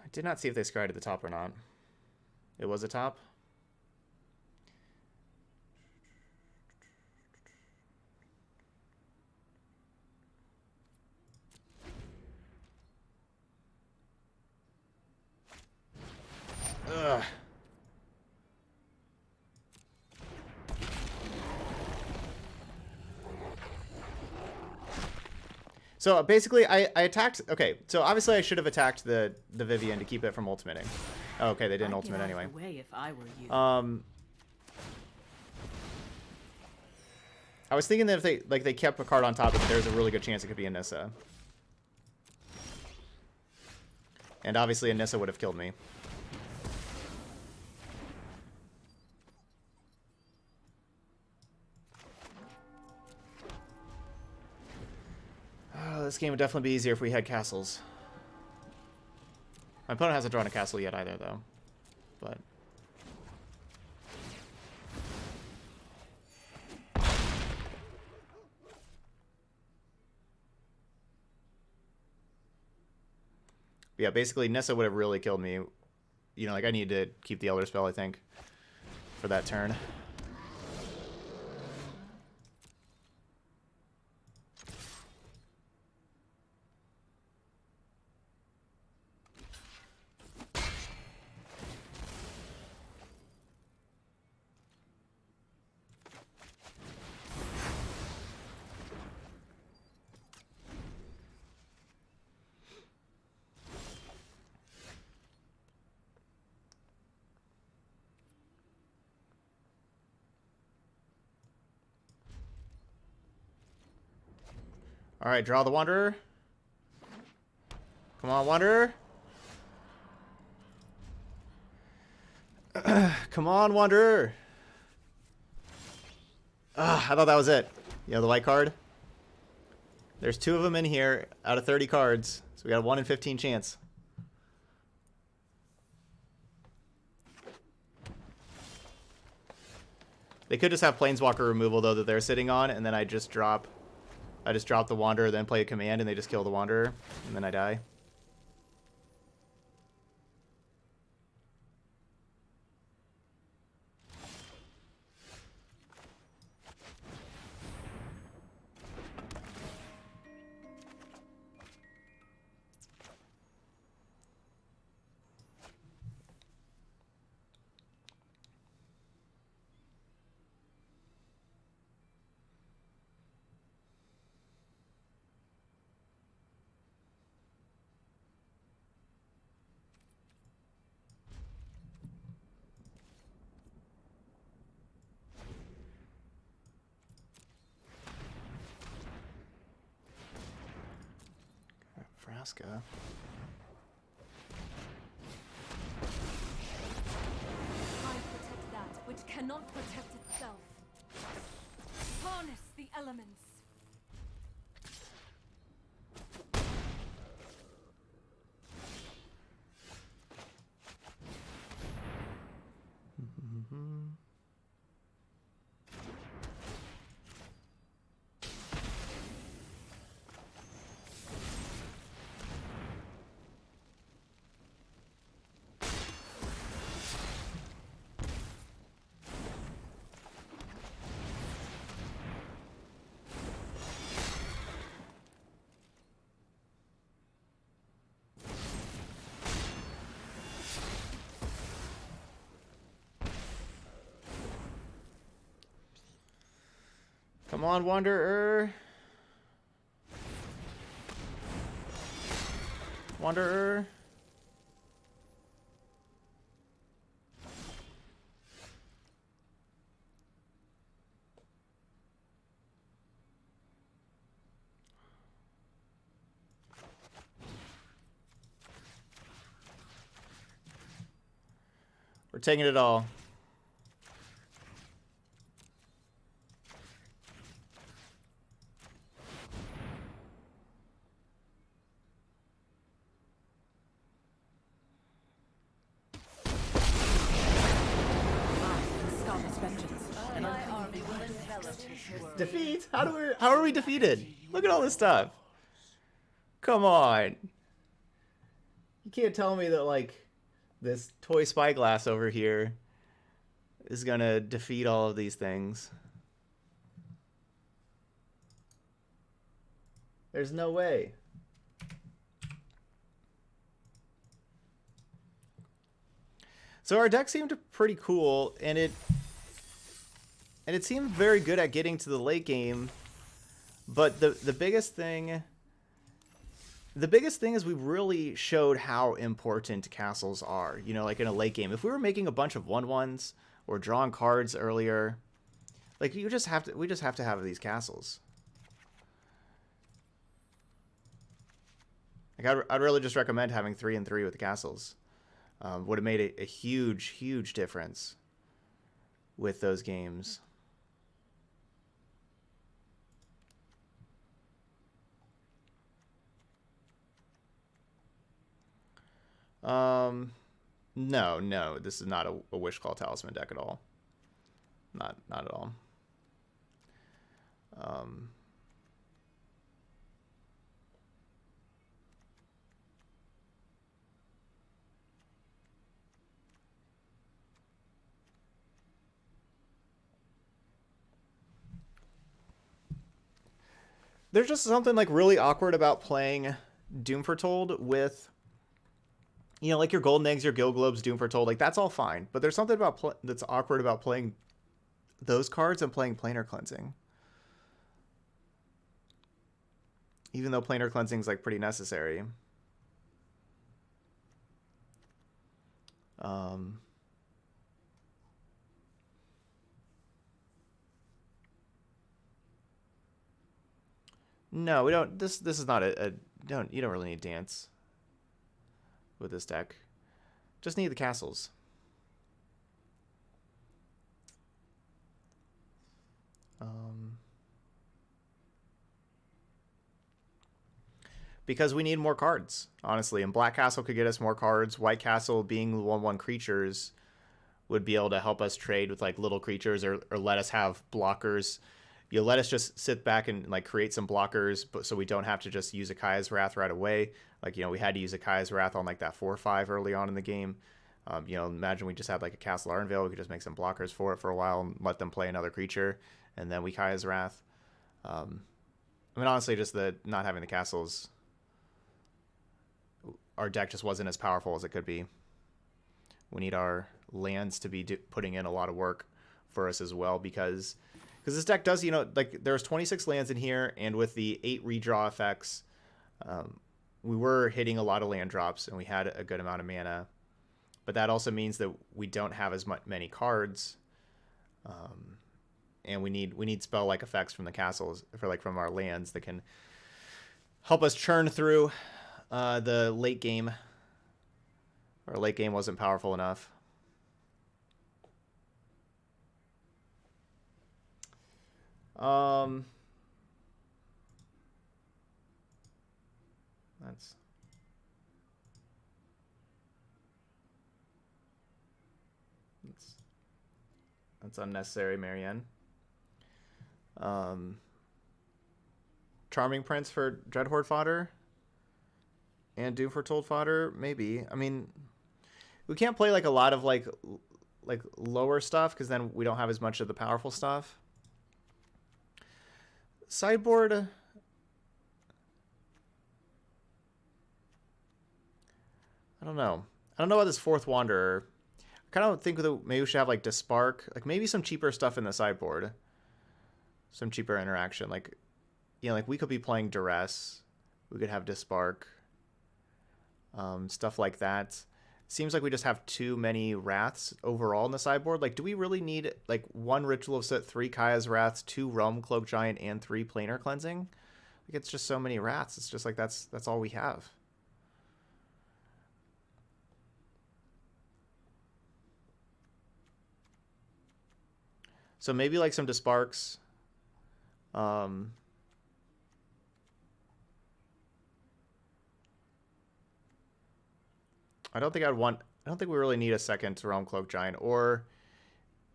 Speaker 1: I did not see if they scried to the top or not. It was a top. Ugh. So basically, I attacked. Okay, so obviously I should have attacked the Vivian to keep it from ultimating. Oh, okay, they didn't ultimate anyway.
Speaker 4: I'd get out of the way if I were you.
Speaker 1: I was thinking that if they kept a card on top of it, there's a really good chance it could be Anissa. And obviously Anissa would have killed me. This game would definitely be easier if we had castles. My opponent hasn't drawn a castle yet either, though. But... yeah, basically Nissa would have really killed me. You know, like I need to keep the Elder Spell, I think, for that turn. All right, draw the Wanderer. Come on, Wanderer. Come on, Wanderer. I thought that was it. You know, the white card. There's 2 of them in here out of 30 cards. So we got a 1 in 15 chance. They could just have Planeswalker removal, though, that they're sitting on, and then I just drop the Wanderer, then play a command, and they just kill the Wanderer, and then I die. Vraska.
Speaker 3: I protect that which cannot protect itself. Harness the elements.
Speaker 1: Come on, Wanderer. Wanderer. We're taking it all.
Speaker 2: My army will envelop this world.
Speaker 1: Defeat? How are we defeated? Look at all this stuff. Come on. You can't tell me that, like, this toy spyglass over here is gonna defeat all of these things. There's no way. So our deck seemed pretty cool, and it seemed very good at getting to the late game. But the biggest thing is we really showed how important castles are. You know, like in a late game, if we were making a bunch of 1/1s or drawing cards earlier, like we just have to have these castles. Like I'd really just recommend having 3 and 3 with the castles. Would have made a huge difference with those games. No, this is not a Wish Call Talisman deck at all. Not at all. There's just something like really awkward about playing Doom Foretold with, you know, like your Golden Eggs, your Guild Globes, Doom Foretold, like that's all fine. But there's something about that's awkward about playing those cards and playing Planar Cleansing. Even though Planar Cleansing is like pretty necessary. No, we don't. This is not you don't really need dance with this deck. Just need the castles. Because we need more cards, honestly. And Black Castle could get us more cards. White Castle being 1/1 creatures would be able to help us trade with like little creatures, or let us have blockers. You let us just sit back and like create some blockers, but so we don't have to just use a Kaya's Wrath right away. Like, you know, we had to use a Kaya's Wrath on like that 4/5 early on in the game. You know, imagine we just had like a Castle Ardenvale. We could just make some blockers for it for a while and let them play another creature, and then we Kaya's Wrath. I mean, honestly, just the not having the castles, our deck just wasn't as powerful as it could be. We need our lands to be putting in a lot of work for us as well, because this deck does, you know, like there's 26 lands in here, and with the 8 redraw effects, we were hitting a lot of land drops, and we had a good amount of mana. But that also means that we don't have as many cards, and we need spell-like effects from the castles, from our lands, that can help us churn through the late game. Our late game wasn't powerful enough. That's unnecessary, Marianne. Charming Prince for Dreadhorde fodder and Doom Foretold fodder, maybe. I mean, we can't play like a lot of like lower stuff, because then we don't have as much of the powerful stuff. Sideboard, I don't know. I don't know about this 4th Wanderer. I kind of think that maybe we should have like Dispark, like maybe some cheaper stuff in the sideboard, some cheaper interaction. Like, you know, like we could be playing Duress, we could have Dispark, stuff like that. Seems like we just have too many Wraths overall in the sideboard. Like, do we really need like 1 Ritual of Soot, 3 Kaya's Wraths, 2 Realm Cloak Giant, and 3 Planar Cleansing? Like, it's just so many Wraths. It's just like that's all we have. So maybe like some Disparks. I don't think we really need a second Realm Cloak Giant, or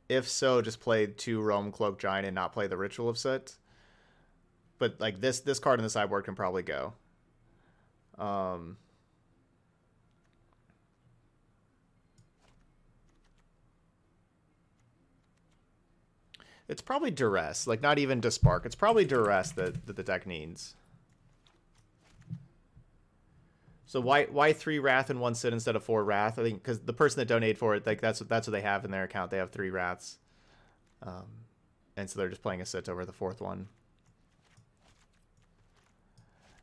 Speaker 1: if so, just play 2 Realm Cloak Giant and not play the Ritual of Soot. But like this card in the sideboard can probably go. It's probably Duress, like not even Dispark. It's probably Duress that the deck needs. So why 3 Wrath and 1 Soot instead of 4 Wrath? I think because the person that donated for it, like that's what they have in their account. They have 3 Wraths, and so they're just playing a Soot over the 4th one.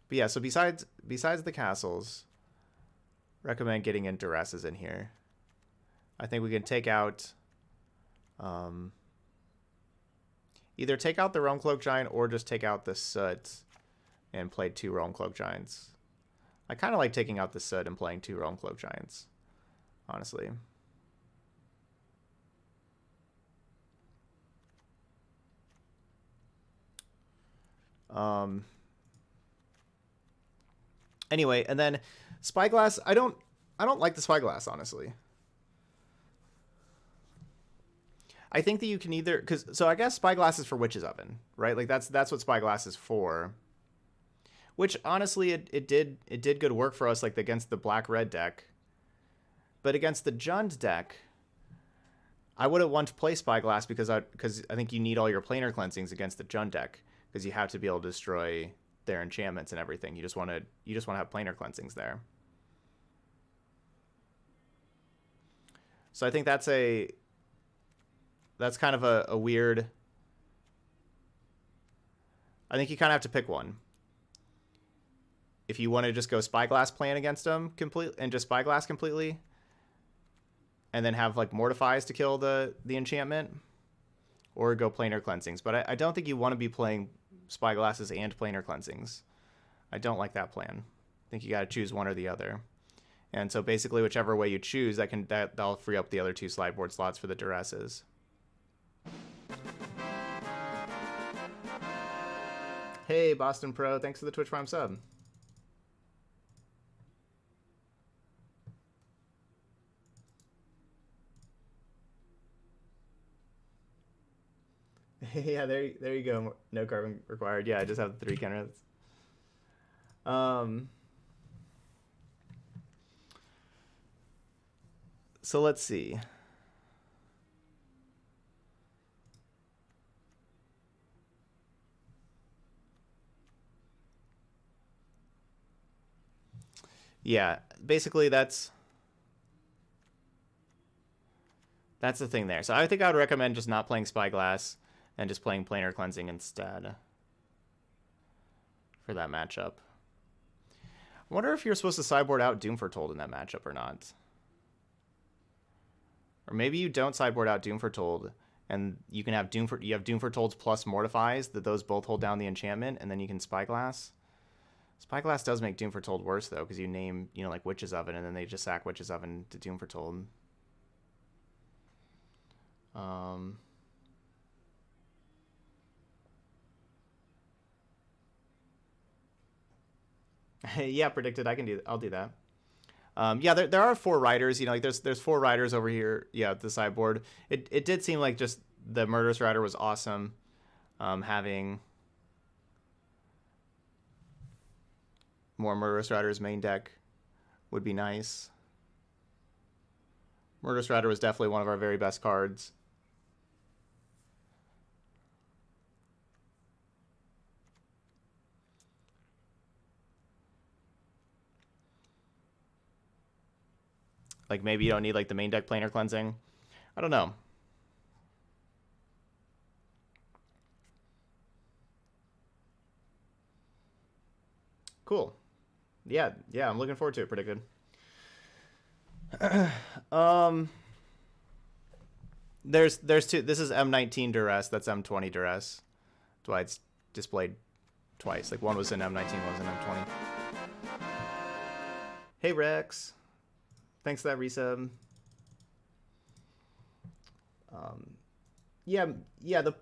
Speaker 1: But yeah, so besides the castles, recommend getting in Duresses in here. I think we can take out, either take out the Realm Cloak Giant or just take out the Soot and play 2 Realm Cloak Giants. I kind of like taking out the Soot and playing 2 Realm Cloak Giants, honestly. Anyway, and then Spyglass, I don't like the Spyglass, honestly. I think that you can either, so I guess Spyglass is for Witch's Oven, right? Like that's what Spyglass is for. Which honestly, it did good work for us, like against the black-red deck. But against the Jund deck, I wouldn't want to play Spyglass because I think you need all your planar cleansings against the Jund deck, because you have to be able to destroy their enchantments and everything. You just want to have planar cleansings there. So I think that's kind of a weird. I think you kind of have to pick one. If you want to just go Spyglass plan against them completely and just Spyglass completely, and then have like Mortifies to kill the enchantment, or go planar cleansings. But I don't think you want to be playing Spyglasses and planar cleansings. I don't like that plan. I think you got to choose one or the other. And so basically, whichever way you choose, that'll free up the other 2 sideboard slots for the Duresses. Hey, Boston Pro, thanks for the Twitch Prime sub. Yeah, there you go. No carbon required. Yeah, I just have the 3 counters. So let's see. Yeah, basically that's the thing there. So I think I would recommend just not playing Spyglass and just playing Planar Cleansing instead for that matchup. I wonder if you're supposed to sideboard out Doom Foretold in that matchup or not. Or maybe you don't sideboard out Doom Foretold, and you can have you have Doom Foretold's plus Mortifies, that those both hold down the enchantment, and then you can Spyglass. Spyglass does make Doom Foretold worse, though, because you name, you know, like Witch's Oven, and then they just sack Witch's Oven to Doom Foretold. Yeah, predicted. I'll do that. Yeah, there are 4 riders. You know, like there's 4 riders over here. Yeah, the sideboard. It did seem like just the Murderous Rider was awesome. Having more Murderous Riders main deck would be nice. Murderous Rider was definitely one of our very best cards. Like maybe you don't need like the main deck Planar Cleansing. I don't know. Cool. Yeah, I'm looking forward to it, predicted. There's 2. This is M19 Duress, that's M20 Duress. That's why it's displayed twice. Like one was in M19, one was in M20. Hey Rex. Thanks for that resub. Yeah, the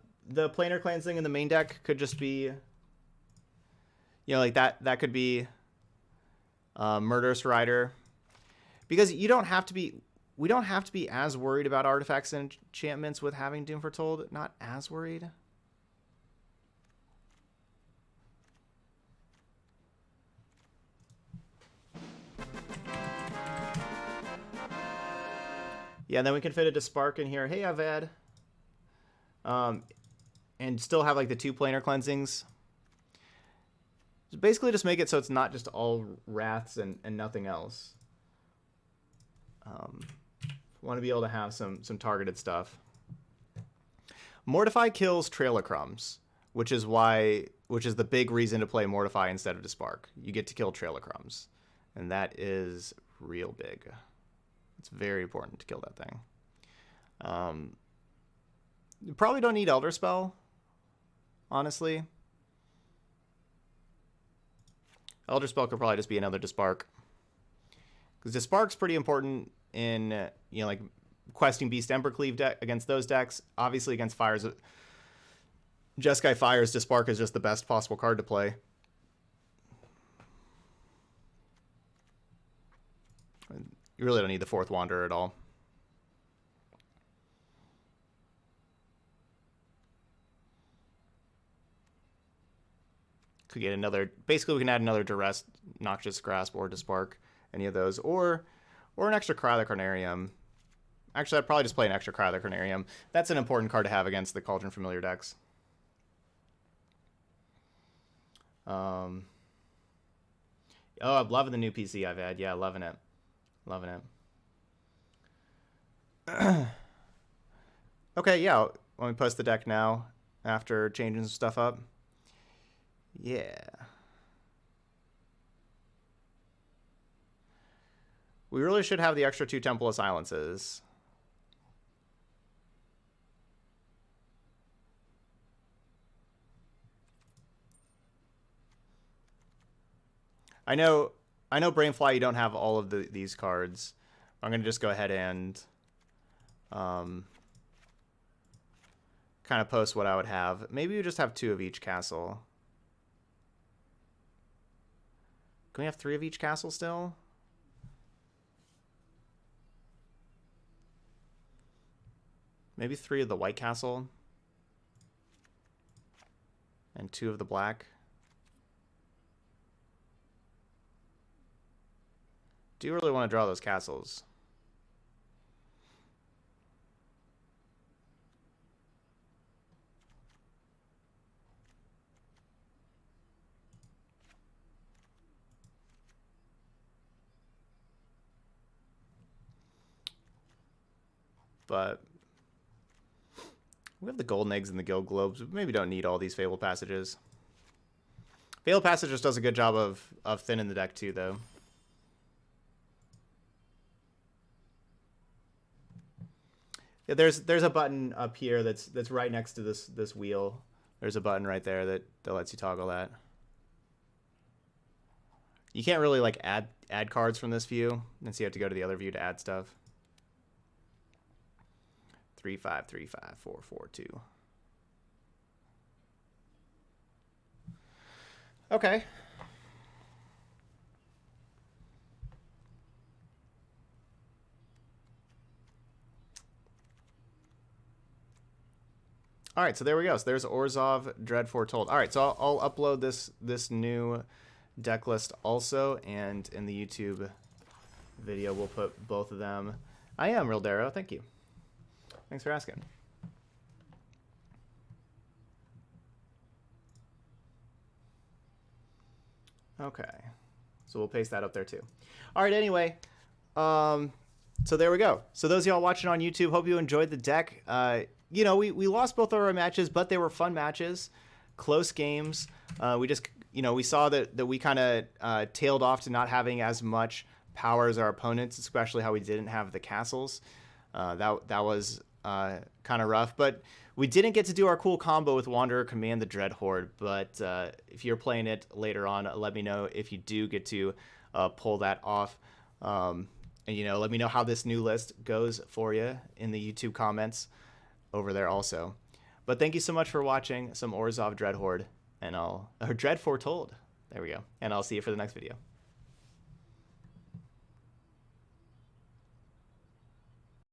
Speaker 1: Planar Cleansing in the main deck could just be, you know, like that could be Murderous Rider, because we don't have to be as worried about artifacts and enchantments with having Doom Foretold. Not as worried. Yeah, and then we can fit a Spark in here. Hey, Avad. And still have like the 2 Planar Cleansings. So basically just make it so it's not just all Wraths and nothing else. Want to be able to have some targeted stuff. Mortify kills Trail of Crumbs, which is the big reason to play Mortify instead of to Spark. You get to kill Trail of Crumbs, and that is real big. It's very important to kill that thing. You probably don't need Elder Spell, honestly. Elder Spell could probably just be another Dispark, because Dispark's pretty important in, you know, like questing Beast Embercleave deck against those decks. Obviously against Fires, Jeskai Fires, Dispark is just the best possible card to play. You really don't need the 4th Wanderer at all. Could get another. Basically, we can add another Duress, Noxious Grasp, or Dispark, any of those, or an extra Cry the Carnarium. Actually, I'd probably just play an extra Cry the Carnarium. That's an important card to have against the Cauldron Familiar decks. Oh, I'm loving the new PC I've had. Yeah, loving it. Loving it. Okay, yeah. Let me post the deck now after changing some stuff up. Yeah. We really should have the extra 2 Temple of Silences. I know Brainfly, you don't have all of these cards. I'm going to just go ahead and kind of post what I would have. Maybe we just have 2 of each castle. Can we have 3 of each castle still? Maybe 3 of the White Castle. and 2 of the black. Do you really want to draw those castles? But we have the golden eggs and the guild globes. We maybe don't need all these fabled passages. Fabled passages does a good job of thinning the deck too, though. Yeah, there's a button up here that's right next to this wheel. There's a button right there that lets you toggle that. You can't really like add cards from this view, and so you have to go to the other view to add stuff. 3 5 3 5 4 4 2. Okay. All right, so there we go. So there's Orzhov Dread Foretold. All right, so I'll upload this new deck list also, and in the YouTube video we'll put both of them. I am Real Darrow. Thank you. Thanks for asking. Okay, so we'll paste that up there too. All right, anyway, so there we go. So those of y'all watching on YouTube, hope you enjoyed the deck. You know, we lost both of our matches, but they were fun matches, close games. We just, you know, we saw that we kind of tailed off to not having as much power as our opponents, especially how we didn't have the castles. That was kind of rough, but we didn't get to do our cool combo with Wanderer Command the Dread Horde. But if you're playing it later on, let me know if you do get to pull that off. And, you know, let me know how this new list goes for you in the YouTube comments over there also. But thank you so much for watching some Orzhov Dread Horde, and Dread Foretold. There we go. And I'll see you for the next video.